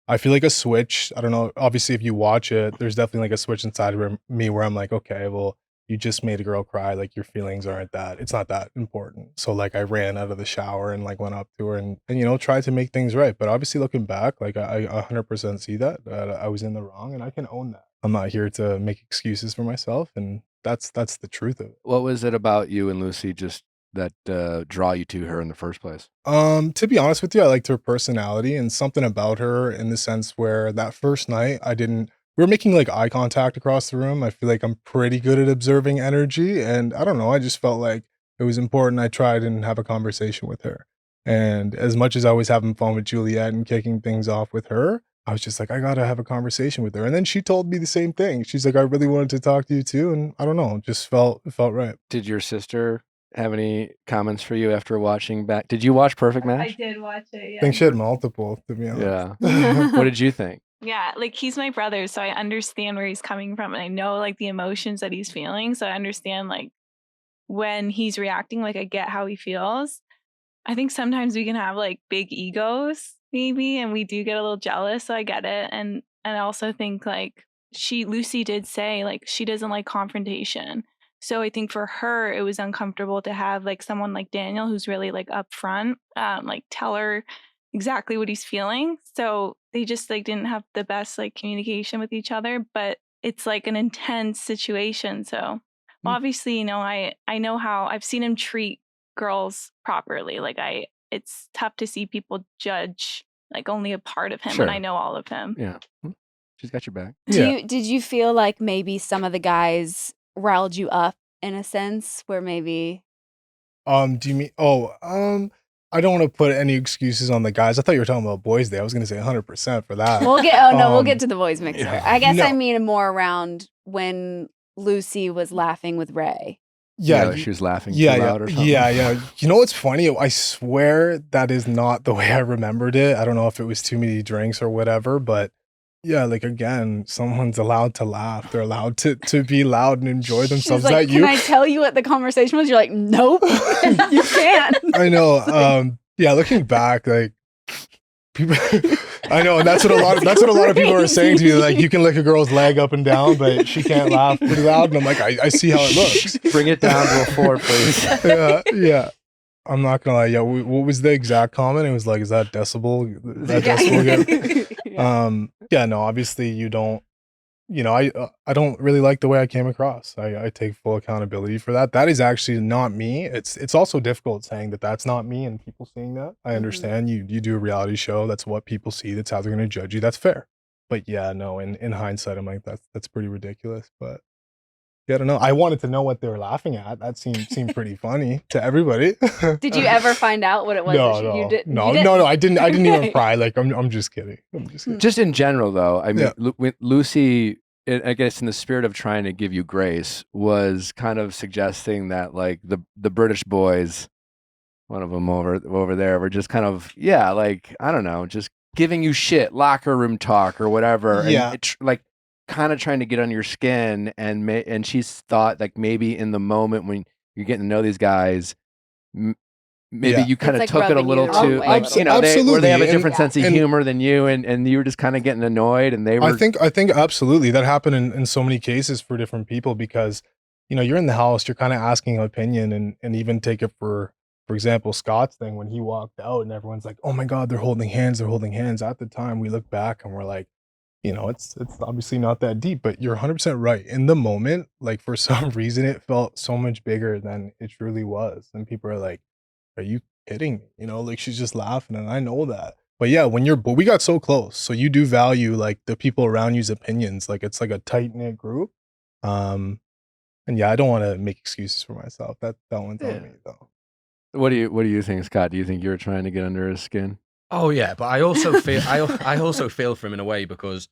I feel like a switch. I don't know. Obviously, if you watch it, there's definitely like a switch inside of me where I'm like, okay, well, you just made a girl cry. Like your feelings aren't that. It's not that important. So like I ran out of the shower and like went up to her and you know tried to make things right. But obviously, looking back, like I 100% see that I was in the wrong and I can own that. I'm not here to make excuses for myself, and that's the truth of it. What was it about you and Lucy just that draw you to her in the first place? To be honest with you, I liked her personality and something about her in the sense where that first night we were making like eye contact across the room. I feel like I'm pretty good at observing energy, and I don't know, I just felt like it was important I tried and have a conversation with her. And as much as I was having fun with Juliet and kicking things off with her, I was just like, I gotta have a conversation with her. And then she told me the same thing. She's like, I really wanted to talk to you too. And I don't know, it just felt right. Did your sister have any comments for you after watching back? Did you watch Perfect Match? I did watch it, I yeah. think she had multiple, to be honest. Yeah. What did you think? Yeah, like he's my brother, so I understand where he's coming from, and I know like the emotions that he's feeling. So I understand like when he's reacting, like I get how he feels. I think sometimes we can have like big egos, maybe, and we do get a little jealous. So I get it, and I also think like Lucy did say like she doesn't like confrontation. So I think for her it was uncomfortable to have like someone like Daniel who's really like upfront, like tell her exactly what he's feeling. So they just like didn't have the best like communication with each other, but it's like an intense situation. So obviously, you know, I know how I've seen him treat girls properly. Like it's tough to see people judge like only a part of him when I know all of him. Yeah. She's got your back. Did you feel like maybe some of the guys riled you up in a sense where maybe Do you mean I don't want to put any excuses on the guys. I thought you were talking about boys day. I was going to say 100% for that. we'll get to the boys mixer. yeah. I guess No. I mean more around when Lucy was laughing with Ray. Yeah, she was laughing yeah, too yeah, loud or something. yeah. You know what's funny? I swear that is not the way I remembered it. I don't know if it was too many drinks or whatever, but yeah, like again, someone's allowed to laugh. They're allowed to be loud and enjoy themselves. She's like, Is that can I tell you what the conversation was? You're like, nope, you can't. I know. Yeah, looking back, like people, I know, and that's what a lot of people are saying to me. Like, you can lick a girl's leg up and down, but she can't laugh pretty loud. And I'm like, I see how it looks. Bring it down to a 4, please. Yeah. I'm not gonna lie. Yeah, what was the exact comment? It was like, is that decibel? That decibel good? Yeah, no, obviously you don't I don't really like the way I came across. I take full accountability for that. That is actually not me. It's also difficult saying that that's not me and people seeing that. I understand you do a reality show. That's what people see. That's how they're going to judge you. That's fair. But yeah, no, in hindsight, I'm like, that's pretty ridiculous. But yeah, I don't know. I wanted to know what they were laughing at. That seemed pretty funny to everybody. Did you ever find out what it was? No, that you no, did, no, you no, no. I didn't even Okay. pry. Like I'm just kidding. I'm just kidding. Just in general, though, I mean, Yeah. with Lucy, I guess in the spirit of trying to give you grace, was kind of suggesting that like the British boys, one of them over there, were just kind of like I don't know, just giving you shit, locker room talk or whatever, Yeah. and like kind of trying to get under your skin, and she's thought like maybe in the moment when you're getting to know these guys. Maybe Yeah. you kind of like took it a rubbing you little the wrong too, way a like little bit. where they have a Absolutely, different sense of and- humor than you, and you were just kind of getting annoyed, and they were. I think absolutely that happened in so many cases for different people because you're in the house, you're kind of asking an opinion and even take it for example, Scott's thing when he walked out and everyone's like, oh my God, they're holding hands. At the time we look back and we're like, it's obviously not that deep, but you're 100% right. In the moment, like for some reason, it felt so much bigger than it truly was. And people are like, are you kidding me? Like she's just laughing and I know that. But yeah, but we got so close. So you do value like the people around you's opinions. Like it's like a tight knit group. And yeah, I don't want to make excuses for myself. That one's on me though. What do you think, Scott? Do you think you were trying to get under his skin? Oh yeah, but I also feel I also feel for him in a way because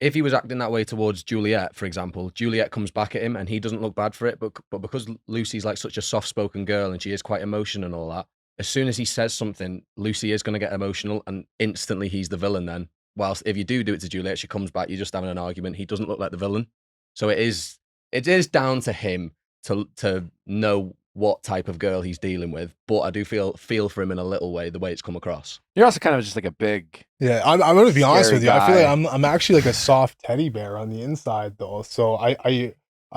if he was acting that way towards Juliet, for example, Juliet comes back at him and he doesn't look bad for it, but because Lucy's like such a soft-spoken girl and she is quite emotional and all that, as soon as he says something, Lucy is going to get emotional and instantly he's the villain then. Whilst if you do it to Juliet, she comes back, you're just having an argument, he doesn't look like the villain. So it is down to him to know what type of girl he's dealing with, but I do feel for him in a little way, the way it's come across. You're also kind of just like a big. Yeah, I'm going to be honest scary with you. I feel guy. like I'm actually like a soft teddy bear on the inside though. So I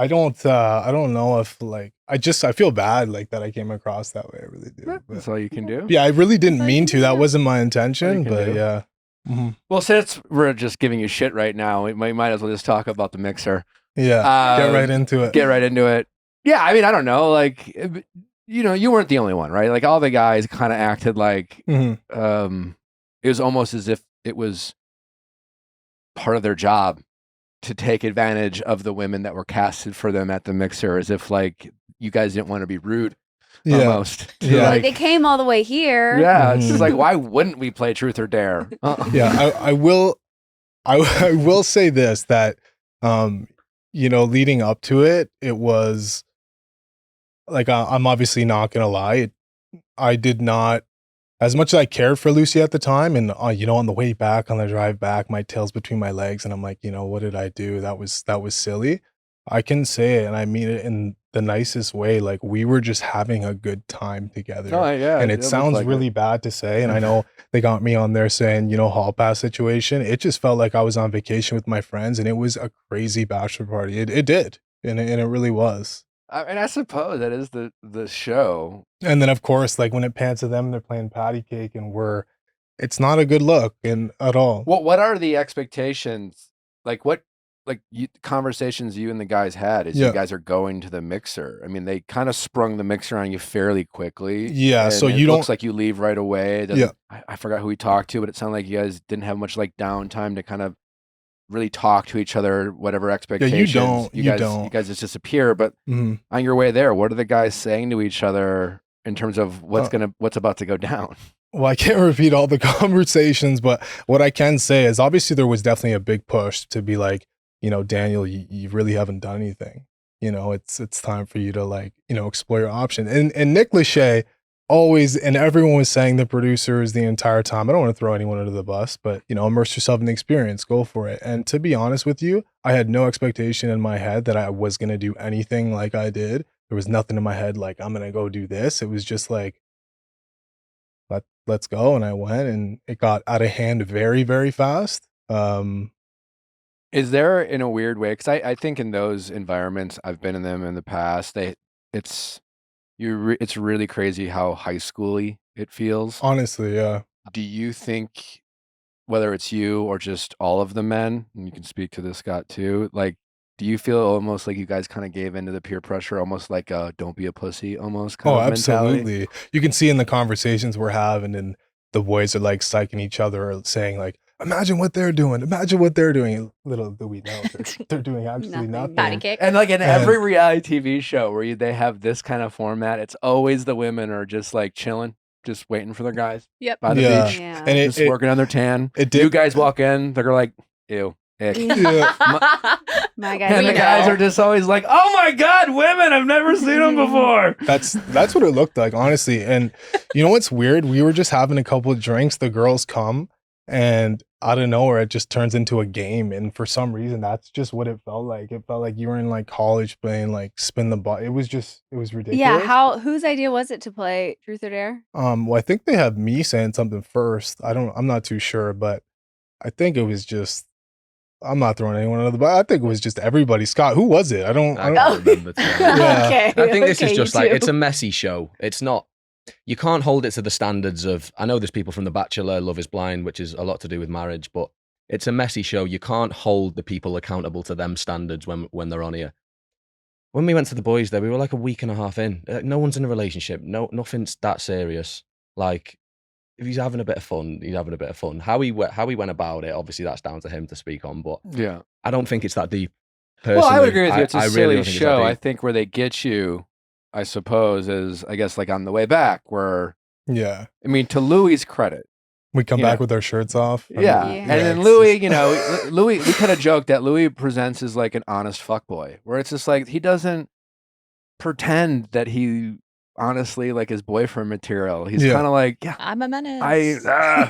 don't know if like I feel bad like that I came across that way. I really do. That's all you can do. Yeah, I really didn't all you mean can to. That do. wasn't my All intention, you can but do. yeah. Mhm. Well, since we're just giving you shit right now, we might as well just talk about the mixer. Yeah, get right into it. Get right into it. Yeah, I mean, I don't know. Like, you weren't the only one, right? Like, all the guys kind of acted like Mhm. it was almost as if it was part of their job to take advantage of the women that were casted for them at the mixer, as if like you guys didn't want to be rude. Yeah. Almost. To, Yeah. Like they came all the way here. yeah, it's just Mhm. like, why wouldn't we play Truth or Dare? Yeah, I will I will say this that leading up to it, it was like I'm obviously not gonna lie. I did not, as much as I cared for Lucy at the time, and on the way back, on the drive back, my tail's between my legs, and I'm like, what did I do? That was silly. I can say it, and I mean it in the nicest way. Like we were just having a good time together. Oh, yeah, and it it looks sounds like really it. bad to say, and I know they got me on there saying, hall pass situation. It just felt like I was on vacation with my friends, and it was a crazy bachelor party. It did, and it really was. And I suppose that is the show. And then of course, like when it pans to them, they're playing patty cake, and it's not a good look at all. What are the expectations? Like what conversations you and the guys had as Yeah. you guys are going to the mixer? I mean, they kind of sprung the mixer on you fairly quickly. Yeah, and so it you looks don't- like you leave right away. It Yeah. doesn't- I forgot who we talked to, but it sounded like you guys didn't have much like downtime to kind of really talk to each other, whatever expectations. you guys don't. just disappear. But Mhm. on your way there, what are the guys saying to each other in terms of what's about to go down? Well, I can't repeat all the conversations, but what I can say is obviously there was definitely a big push to be like, Daniel, you really haven't done anything. It's time for you to like, explore your option. And Nick Lachey always, and everyone was saying, the producers the entire time, I don't want to throw anyone under the bus, but immerse yourself in the experience, go for it. And to be honest with you, I had no expectation in my head that I was going to do anything like I did. There was nothing in my head like I'm going to go do this. It was just like, let's go. And I went, and it got out of hand very, very fast. Is there, in a weird way, because I think in those environments, I've been in them in the past, it's really crazy how high schooly it feels. Honestly, yeah. Do you think whether it's you or just all of the men, and you can speak to this, Scott, too, like, do you feel almost like you guys kind of gave into the peer pressure, almost like a don't be a pussy almost kind Oh, of mentality? absolutely. You can see in the conversations we're having, and the boys are like psyching each other, or saying like, "Imagine what they're doing. Imagine what they're doing." Little do we know they're doing absolutely Nothing. Patty nothing. cake. And like in And- every reality TV show where they have this kind of format, it's always the women are just like chilling, just waiting for their guys Yep. by the Yeah. beach, Yeah. And just working on their tan. it You did. guys walk in, they're like, ew, ick. Yeah. My guys. And We the guys know. are just always like, oh my God, women, I've never seen them before. That's what it looked like, honestly. And you know what's weird? We were just having a couple of drinks. The girls come, and out of nowhere, it just turns into a game. And for some reason, that's just what it felt like. It felt like you were in like college playing like spin the ball. It was ridiculous. Yeah, whose idea was it to play Truth or Dare? Well, I think they have me saying something first. I'm not too sure, but I think it was just. I'm not throwing anyone under the bus. I think it was just everybody. Scott, who was it? I don't I can't remember. To be honest. Yeah. Okay. I think this is okay, just you like two. it's a messy show. It's not. You can't hold it to the standards of. I know there's people from The Bachelor, Love Is Blind, which is a lot to do with marriage, but it's a messy show. You can't hold the people accountable to them standards when they're on here. When we went to the boys there, we were like a week and a half in. No one's in a relationship. No, nothing's that serious. Like, if he's having a bit of fun, he's having a bit of fun. How he went about it, obviously that's down to him to speak on. But Yeah. I don't think it's that deep. Well, I would Personally, agree with you. It's a I really silly don't think it's that show. I deep. think where they get you, I suppose, is, I guess, like on the way back, where, Yeah. I mean, to Louis' credit, We come You back know. with our shirts off. I mean, yeah. Yeah. And then it's Louis, just- you know, Louis, we kind of joked that Louis presents as like an honest fuckboy, where it's just like he doesn't pretend that he honestly like his boyfriend material. He's Yeah. kind of like, yeah, I'm a menace. Yeah.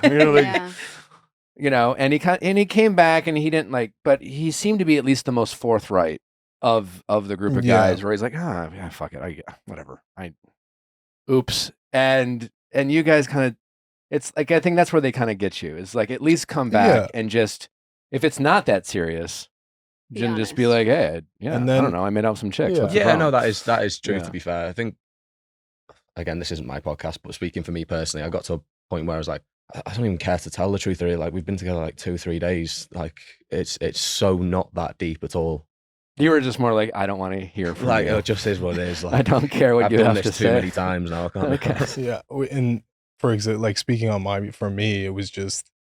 you know, and he came back and he didn't like, but he seemed to be at least the most forthright of the group of Yeah. guys, where he's like, yeah, fuck it, whatever, oops, and you guys kind of, it's like I think that's where they kind of get you. Is like at least come back and just, if it's not that serious, Be then just be honest. like, hey, yeah, And I then- don't know, I made out with some chicks. Yeah. What's the Yeah, no, problem? that is true. Yeah. To be fair, I think again, this isn't my podcast, but speaking for me personally, I got to a point where I was like, I don't even care to tell the truth. Really, like we've been together like 2-3 days. Like it's so not that deep at all. You were just more like, I don't want to hear from Like you. it just is what it is. Like I don't care what I've you done have this to too say. many times now. I can't. Okay. Yeah. And for example, like speaking on for me, it was just,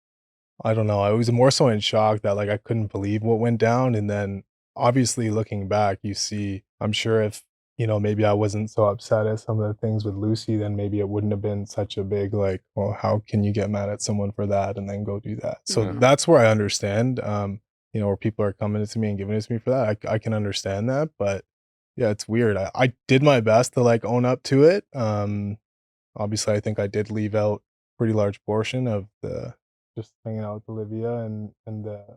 I don't know. I was more so in shock that like I couldn't believe what went down. And then obviously looking back, you see, I'm sure if, you know, maybe I wasn't so upset at some of the things with Lucy, then maybe it wouldn't have been such a big, like, well, how can you get mad at someone for that and then go do that? So Yeah. that's where I understand, you know, where people are coming to me and giving it to me for that. I can understand that, but yeah, it's weird. I did my best to like own up to it. Obviously I think I did leave out a pretty large portion of the just hanging out with Olivia and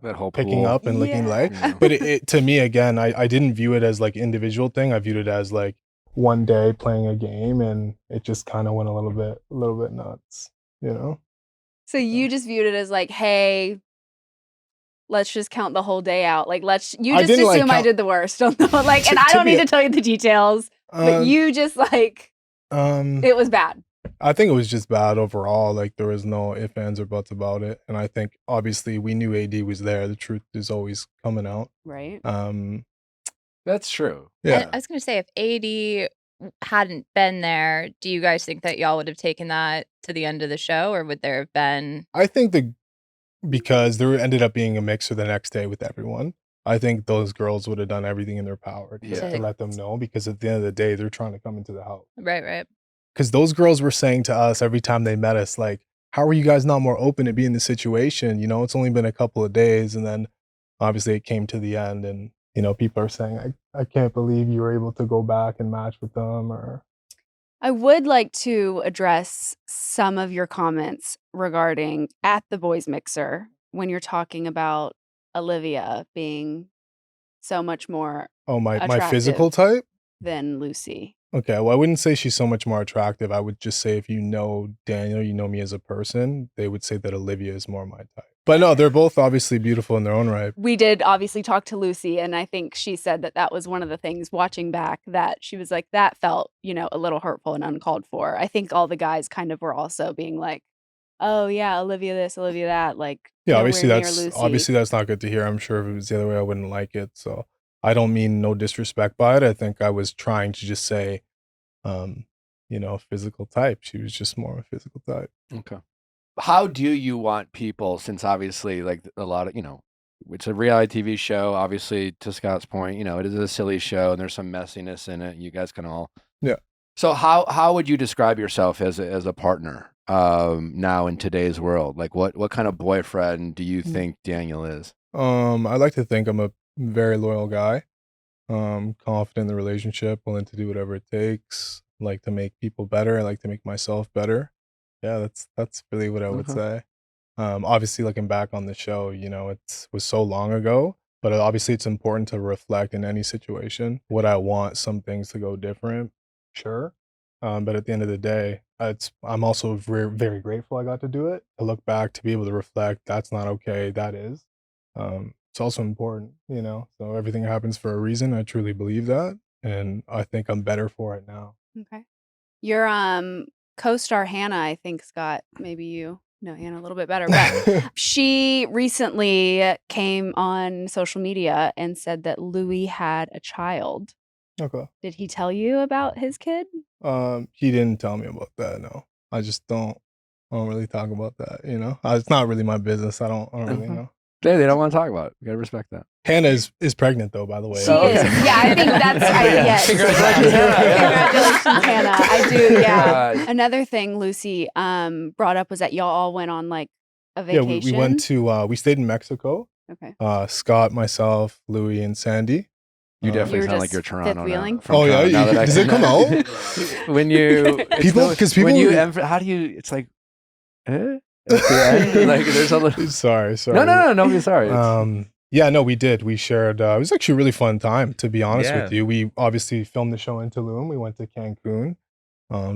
That whole picking pool. up and licking Yeah. leg. Yeah. But it to me again, I didn't view it as like individual thing. I viewed it as like one day playing a game, and it just kind of went a little bit nuts, you know? So you just viewed it as like, hey, let's just count the whole day out. Like, you I just didn't, like, assume I count- did the worst. Like, To- and I to don't be need a- to tell you the details, but Um, you just like, it was bad. I think it was just bad overall. Like there was no ifs, ands, or buts about it. And I think obviously we knew AD was there. The truth is always coming out. Right. That's true. Yeah. And I was going to say, if AD hadn't been there, do you guys think that y'all would have taken that to the end of the show, or would there have been? I think because there ended up being a mixer the next day with everyone. I think those girls would have done everything in their power to, Yeah. to let them know, because at the end of the day, they're trying to come into the house. Right. Because those girls were saying to us every time they met us, like, how are you guys not more open to be in this situation? You know, it's only been a couple of days. And then obviously it came to the end, and, you know, people are saying, I can't believe you were able to go back and match with them. Or I would like to address some of your comments regarding at the boys mixer when you're talking about Olivia being so much more oh, my Attractive. physical type? than Lucy. Okay, well, I wouldn't say she's so much more attractive. I would just say if you know Daniel, you know me as a person, they would say that Olivia is more my type. But no, they're both obviously beautiful in their own right. We did obviously talk to Lucy, and I think she said that that was one of the things watching back that she was like, that felt, you know, a little hurtful and uncalled for. I think all the guys kind of were also being like, oh yeah, Olivia this, Olivia that. Like, Yeah, nowhere near Lucy. obviously that's not good to hear. I'm sure if it was the other way, I wouldn't like it. So I don't mean no disrespect by it. I think I was trying to just say, um, physical type. She was just more of a physical type. Okay. How do you want people, since obviously like a lot of, it's a reality TV show, obviously to Scott's point, it is a silly show and there's some messiness in it. You guys can all. Yeah. So how would you describe yourself as a partner now in today's world? Like what kind of boyfriend do you think Daniel is? I like to think I'm a very loyal guy. Confident in the relationship, willing to do whatever it takes. Like to make people better. I like to make myself better. Yeah, that's really what I would Okay. say. Obviously, looking back on the show, it was so long ago, but obviously it's important to reflect in any situation. Would I want some things to go different? Sure. But at the end of the day, I'm also very, very grateful I got to do it. To look back, to be able to reflect, that's not okay. That is. It's also important, So everything happens for a reason. I truly believe that, and I think I'm better for it now. Okay. Your co-star Hannah, I think, Scott, maybe you know Hannah a little bit better, but she recently came on social media and said that Louis had a child. Okay. Did he tell you about his kid? He didn't tell me about that. No, I just don't really talk about that. It's not really my business. I don't really know. They don't want to talk about it. You gotta respect that. Hannah is pregnant though, by the way. She is. Yeah, I think that's right. Yes. Congratulations, Hannah. Congratulations, Hannah. I do. Yeah. Another thing Lucy brought up was that y'all all went on like a Yeah, vacation. we went to we stayed in Mexico. Okay. Scott, myself, Louis, and Sandy. You definitely You were sound like just you're Toronto fifth wheeling? now. From Oh yeah, Toronto, now that I does can- it come out? when you People- 'cause people- when you how do you? It's like, at the end? Like there's a little. Sorry. No, don't be sorry. Yeah, no, we did. We shared. It was actually a really fun time, to be honest Yeah. with you. We obviously filmed the show in Tulum. We went to Cancun.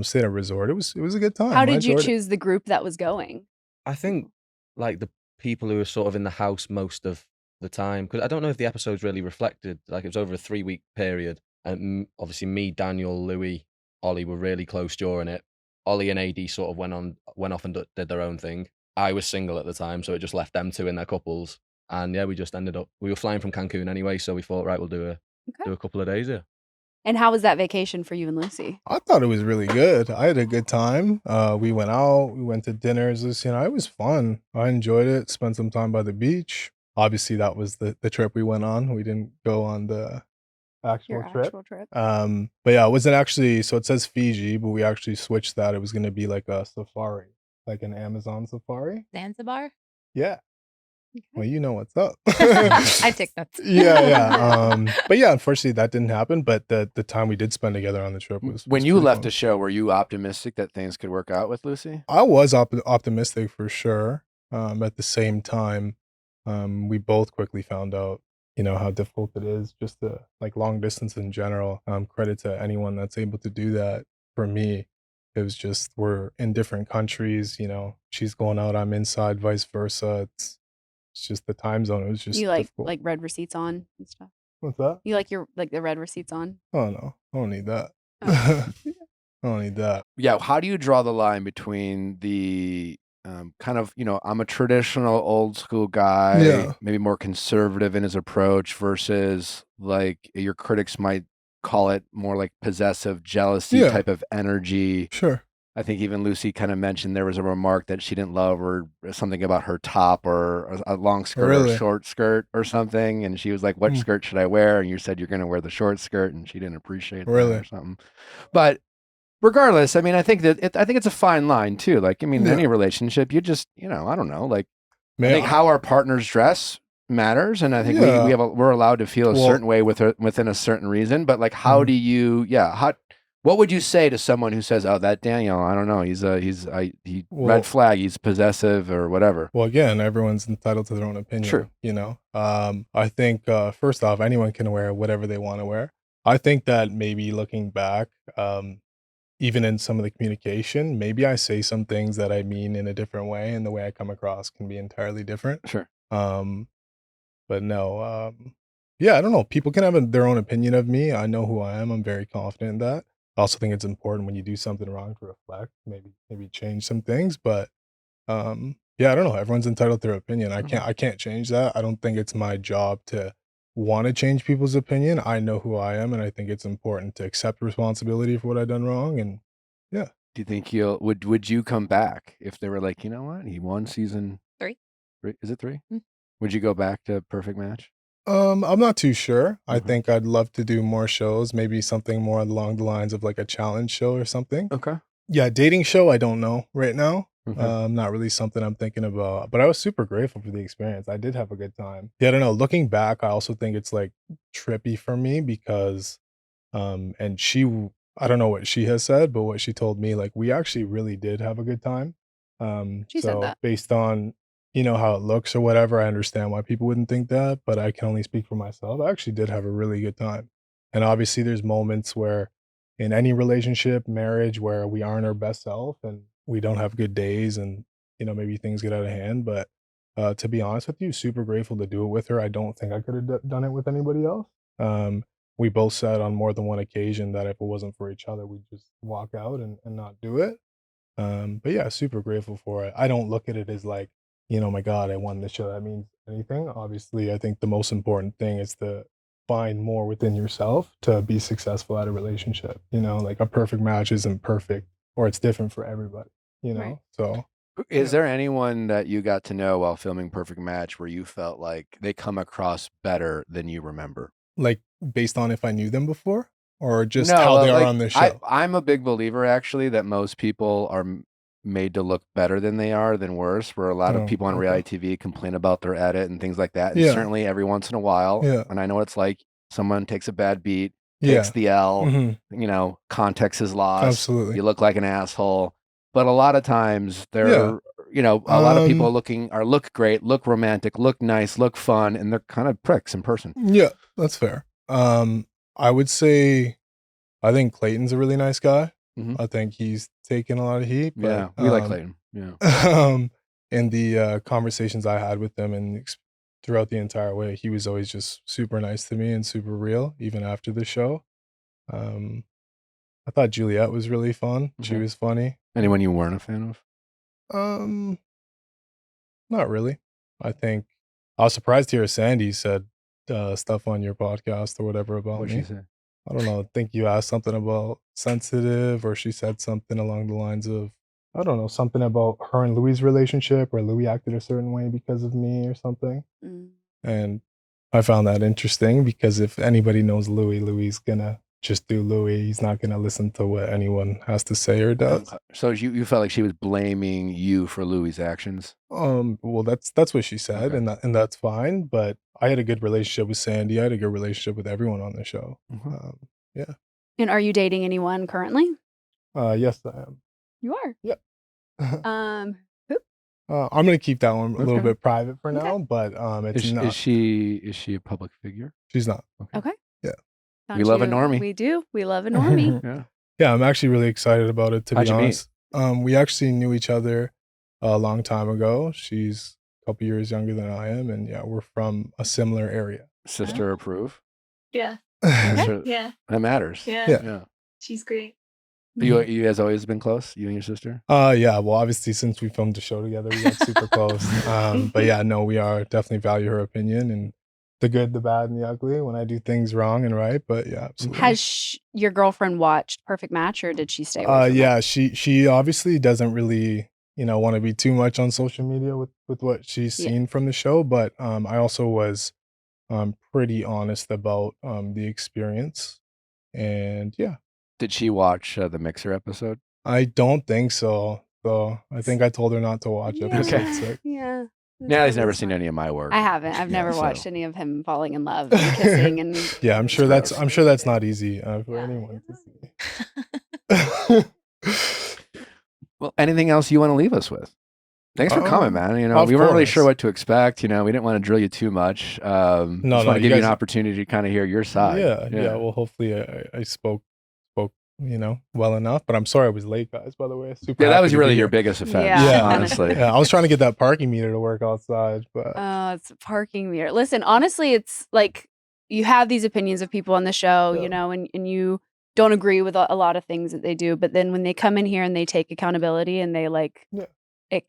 Stayed at a resort. It was a good time. How I did you enjoyed it. choose the group that was going? I think like the people who were sort of in the house most of the time, because I don't know if the episodes really reflected, like it was over a 3-week period, and obviously me, Daniel, Louis, Ollie were really close during it. Ollie and AD sort of went off and did their own thing. I was single at the time, so it just left them two in their couples, and yeah, we just ended up. We were flying from Cancun anyway, so we thought, right, we'll do a couple of days here. And how was that vacation for you and Lucy? I thought it was really good. I had a good time. We went out. We went to dinners. It was fun. I enjoyed it. Spent some time by the beach. Obviously, that was the trip we went on. We didn't go on the actual Your trip. actual trip? But yeah, it wasn't actually. So it says Fiji, but we actually switched that. It was going to be like a safari, like an Amazon safari. Zanzibar? Yeah. Well, you know what's up. I take notes. Yeah. But yeah, unfortunately, that didn't happen. But the time we did spend together on the trip was When you pretty left fun. the show, were you optimistic that things could work out with Lucy? I was optimistic for sure. At the same time, we both quickly found out, how difficult it is just to like long distance in general. Credit to anyone that's able to do that. For me, it was just we're in different countries. She's going out, I'm inside, vice versa. It's just the time zone. It was just You like difficult. red receipts on and stuff. What's that? You like your the red receipts on? Oh no, I don't need that. Oh. I don't need that. Yeah. How do you draw the line between the kind of, I'm a traditional old school guy, Yeah. maybe more conservative in his approach versus like your critics might call it more like possessive jealousy Yeah. type of energy. Sure. I think even Lucy kind of mentioned there was a remark that she didn't love or something about her top or a long skirt or Really? a short skirt or something. And she was like, what Hmm. skirt should I wear? And you said you're going to wear the short skirt and she didn't appreciate that Really? or something. But regardless, I mean, I think it's a fine line too. Like, I mean, Yeah. any relationship, you just, I don't know, like I Man, think how our partners dress matters. And I think Yeah. we're allowed to feel a Well- certain way within a certain reason. But like, how Mhm. do you, what would you say to someone who says, "Oh, that Daniel, I don't know, he Well- red flag, he's possessive or whatever." Well, again, everyone's entitled to their own opinion. True. I think first off, anyone can wear whatever they want to wear. I think that maybe looking back, even in some of the communication, maybe I say some things that I mean in a different way, and the way I come across can be entirely different. Sure. But no, yeah, I don't know. People can have their own opinion of me. I know who I am. I'm very confident in that. I also think it's important when you do something wrong to reflect, maybe change some things. But Yeah, I don't know. Everyone's entitled to their opinion. Mhm. I can't change that. I don't think it's my job to want to change people's opinion. I know who I am, and I think it's important to accept responsibility for what I've done wrong. And yeah, Do you think would you come back if they were like, you know what? He won season 3. 3. Is it 3? Mm. Would you go back to Perfect Match? I'm not too sure. I Mhm. think I'd love to do more shows, maybe something more along the lines of like a challenge show or something. Okay. Yeah, dating show, I don't know right now. Okay. Not really something I'm thinking about, but I was super grateful for the experience. I did have a good time. Yeah, I don't know. Looking back, I also think it's like trippy for me because, and I don't know what she has said, but what she told me, like we actually really did have a good time. She said So that. based on, how it looks or whatever, I understand why people wouldn't think that, but I can only speak for myself. I actually did have a really good time. And obviously there's moments where in any relationship, marriage, where we aren't our best self and we don't have good days and, maybe things get out of hand. But to be honest with you, super grateful to do it with her. I don't think I could have done it with anybody else. We both said on more than one occasion that if it wasn't for each other, we'd just walk out and not do it. But yeah, super grateful for it. I don't look at it as like, my God, I won this show. That means anything. Obviously, I think the most important thing is to find more within yourself to be successful at a relationship. Like a perfect match isn't perfect or it's different for everybody, Right. So Is Yeah. there anyone that you got to know while filming Perfect Match where you felt like they come across better than you remember? like based on if I knew them before or just No, how they are like on the show. I'm a big believer actually that most people are made to look better than they are than worse. Where a lot of Oh, people on okay. reality TV complain about their edit and things like that. And Yeah. certainly every once in a while, Yeah. and I know what it's like. Someone takes a bad beat, Yeah. takes the L. Mhm. Context is lost. Absolutely. You look like an asshole. But a lot of times Yeah. they're, a lot of people Um, look great, look romantic, look nice, look fun, and they're kind of pricks in person. Yeah, that's fair. I would say I think Clayton's a really nice guy. Mhm. I think he's taken a lot of heat, Yeah, but we like Clayton. Yeah. in the conversations I had with him and throughout the entire way, he was always just super nice to me and super real, even after the show. Um, I thought Juliet was really fun. She Okay. was funny. Anyone you weren't a fan of? Um, Not really. I think I was surprised to hear Sandy said stuff on your podcast or whatever about What'd she me. say? I don't know. I think you asked something about sensitive, or she said something along the lines of, I don't know, something about her and Louis' relationship, or Louis acted a certain way because of me or something. Mm. And I found that interesting because if anybody knows Louis, Louis gonna just do Louis. He's not gonna listen to what anyone has to say or does. So you felt like she was blaming you for Louis' actions? Well, that's what she said, Okay. and that's fine. But I had a good relationship with Sandy. I had a good relationship with everyone on the show. Mhm. Yeah. And are you dating anyone currently? Yes, I am. You are. Yep. Who? I'm gonna keep that one a little Okay. bit private for Okay. now, but it's not. Is she a public figure? She's not. Okay. Yeah. We love a normie. We do. We love a normie. Yeah. Yeah, I'm actually really excited about it. To How'd be you meet? honest, we actually knew each other a long time ago. She's a couple years younger than I am, and yeah, we're from a similar area. Sister approve? Yeah. Sister- Yeah. That matters. Yeah. Yeah. Yeah. She's great. You guys always been close, you and your sister? Yeah, well, obviously since we filmed the show together, we got super close. But yeah, no, we are definitely value her opinion and the good, the bad, and the ugly when I do things wrong and right. But yeah, absolutely. Has your girlfriend watched Perfect Match, or did she stay away from Yeah, she obviously doesn't really, want to be too much on social media with what she's Yeah. seen from the show. But I also was pretty honest about the experience. And yeah, Did she watch the Mixer episode? I don't think so. So I think I told her not to watch Yeah. episode Okay. 6. Yeah. Natalie's never seen any of my work. I haven't. I've never so- watched any of him falling in love and kissing and Yeah, I'm sure Gross. that's not easy for Yeah. anyone to see. Well, anything else you want to leave us with? Thanks for coming, man. of We weren't really sure course. what to expect. We didn't want to drill you too much. Just want no, to you give you an guys- opportunity to kind of hear your side. Yeah. Well, hopefully I spoke, well enough. But I'm sorry I was late, guys. By the way, super. Yeah, that happy was to really be your here. biggest offense, Yeah. honestly. Yeah, I was trying to get that parking meter to work outside, but it's a parking meter. Listen, honestly, it's like you have these opinions of people on the show, Yeah. and you don't agree with a lot of things that they do, but then when they come in here and they take accountability and they Yeah.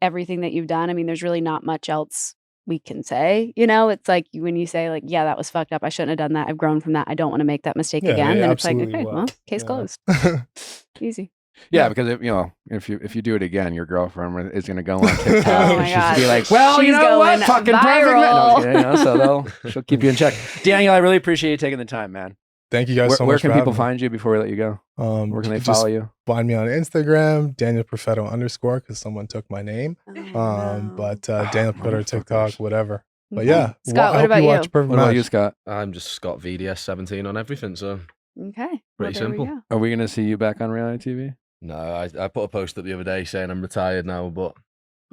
everything that you've done. I mean, there's really not much else we can say. You know, it's like when you say like, yeah, that was fucked up. I shouldn't have done that. I've grown from that. I don't want to make that mistake again. Then it's like, okay, well, case closed. Easy. Yeah, because if you do it again, your girlfriend is going to go on TikTok and she's going to be like, well, She's you know what, going fucking viral. perfect. No, so she'll keep you in check. Daniel, I really appreciate you taking the time, man. Thank you guys so much. Where can for people having me. find you before we let you go? Where can they Just follow you? Find me on Instagram, Daniel Perfetto _ because someone took my name. But Daniel Perfetto, TikTok, whatever. But yeah, Scott, I what hope about you you? watch Perfect What about Match. you, Scott? I'm just Scott VDS17 on everything, so Okay. pretty there we simple. go. Are we going to see you back on reality TV? No, I put a post up the other day saying I'm retired now, but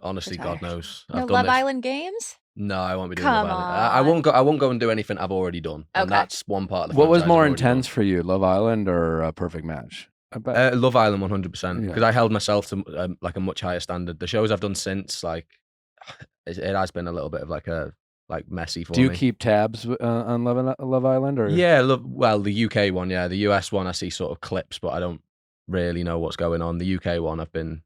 honestly, God Retired. knows. No I've done Love this. Island games? No, I won't be doing Come Love Island. I won't on. go. I won't go and do anything I've already done. And Okay. that's one part of the What was franchise more I've already intense for you, Love Island or Perfect Match? I bet. done. Love Island 100% Yeah. because I held myself to like a much higher standard. The shows I've done since, like, it has been a little bit of like a messy for me. Do you keep tabs on Love Island? Or Yeah, well, the UK one, yeah, the US one, I see sort of clips, but I don't really know what's going on. The UK one, I've been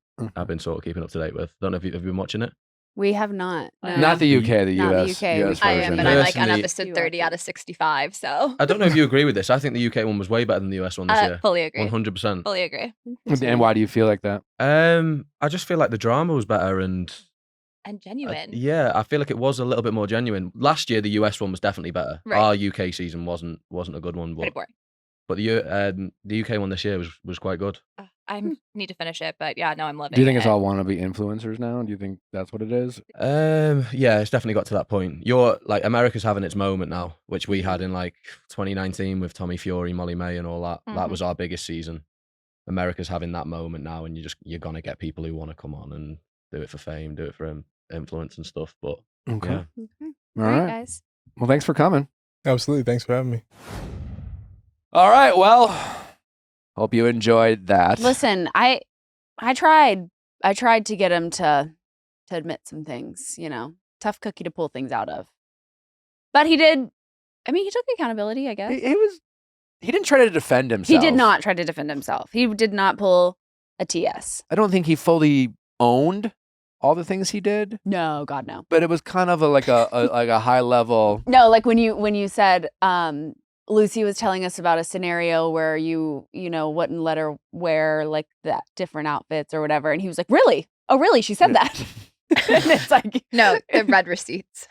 sort of keeping up to date with. Don't know if you've been watching it. We have not. No. Not the UK, the Not the US. UK. US I am, version. but I'm like on Personally- episode 30 out of 65, so I don't know if you agree with this. I think the UK one was way better than the US one this year. fully agree. 100%. Fully agree. And why do you feel like that? I just feel like the drama was better and And genuine. yeah, I feel like it was a little bit more genuine. Last year, the US one was definitely better. Right. Our UK season wasn't a good one, Pretty but boring. the UK one this year was quite good. I need to finish it, but yeah, no, I'm loving it. Do you think it's all wannabe influencers now? Do you think that's what it is? Yeah, it's definitely got to that point. You're like America's having its moment now, which we had in like 2019 with Tommy Fury, Molly May, and all that. That Mhm. was our biggest season. America's having that moment now, and you're gonna get people who want to come on and do it for fame, do it for influence and stuff. But Okay. yeah. Okay. All All right, right. guys. Well, thanks for coming. Absolutely. Thanks for having me. All right. Well, hope you enjoyed that. Listen, I tried to get him to admit some things, you know. Tough cookie to pull things out of. But he did. I mean, he took accountability, I guess. He didn't try to defend He himself. did not try to defend himself. He did not pull a TS. I don't think he fully owned all the things he did, No, God no. but it was kind of like a high level. No, like when you said Lucy was telling us about a scenario where you know wouldn't let her wear like that different outfits or whatever, and he was like, "Really? Oh, really? She said that." And it's like No, the red receipts.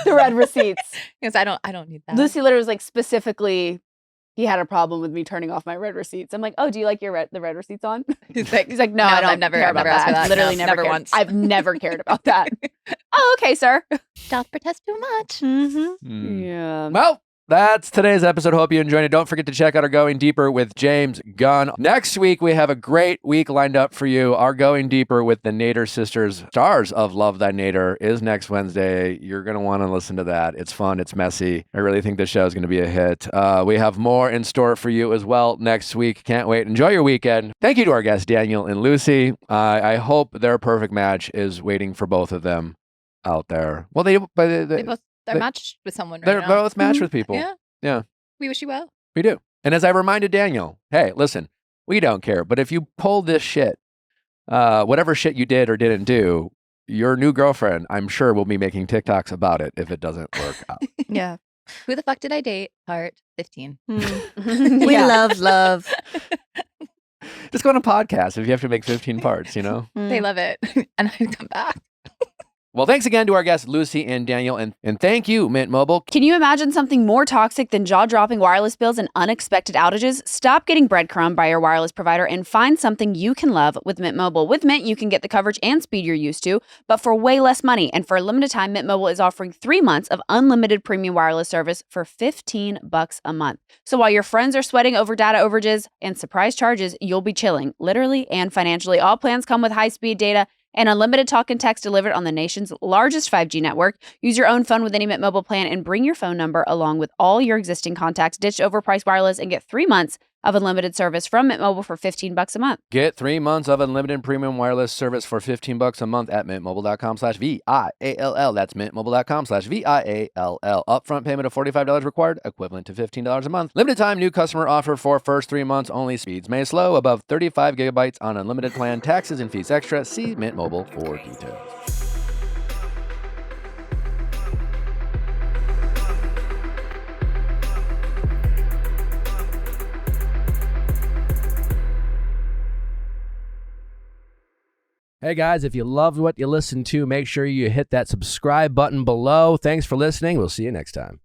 the red receipts. Because I don't need that. Lucy literally was like specifically. He had a problem with me turning off my red receipts. I'm like, "Oh, do you like the red receipts on?" He's like, He's like, "No, No, I don't I've never care about asked for that. that. Literally No, never never cared. once. I've never cared about that." Oh, okay, sir. Don't protest too much. Mm-hmm. Yeah. Well, that's today's episode. Hope you enjoyed it. Don't forget to check out our Going Deeper with James Gunn. Next week, we have a great week lined up for you. Our Going Deeper with the Nader sisters, stars of Love Thy Nader, is next Wednesday. You're going to want to listen to that. It's fun. It's messy. I really think this show is going to be a hit. We have more in store for you as well next week. Can't wait. Enjoy your weekend. Thank you to our guests, Daniel and Lucy. I hope their perfect match is waiting for both of them out there. Well, They both they- they're matched with someone right they're now. both matched with people. Yeah. Yeah. We wish you well. We do. And as I reminded Daniel, hey, listen, we don't care. But if you pull this shit, whatever shit you did or didn't do, your new girlfriend, I'm sure, will be making TikToks about it if it doesn't work out. Yeah. Who the fuck did I date? Part 15. We love. Just go on a podcast if you have to make 15 parts, you know? They love it. And I come back. Well, thanks again to our guests, Lucy and Daniel. And thank you, Mint Mobile. Can you imagine something more toxic than jaw-dropping wireless bills and unexpected outages? Stop getting breadcrumbed by your wireless provider and find something you can love with Mint Mobile. With Mint, you can get the coverage and speed you're used to, but for way less money. And for a limited time, Mint Mobile is offering 3 months of unlimited premium wireless service for $15 a month. So while your friends are sweating over data overages and surprise charges, you'll be chilling, literally and financially. All plans come with high-speed data and unlimited talk and text delivered on the nation's largest 5G network. Use your own phone with any Mint Mobile plan and bring your phone number along with all your existing contacts. Ditch overpriced wireless and get 3 months of unlimited service from Mint Mobile for $15 a month. Get 3 months of unlimited premium wireless service for $15 a month at mintmobile.com/VIALL. That's mintmobile.com/VIALL. Upfront payment of $45 required, equivalent to $15 a month. Limited time new customer offer for first 3 months only. Speeds may slow above 35 gigabytes on unlimited plan. Taxes and fees extra. See Mint Mobile for details. Hey guys, if you loved what you listened to, make sure you hit that subscribe button below. Thanks for listening. We'll see you next time.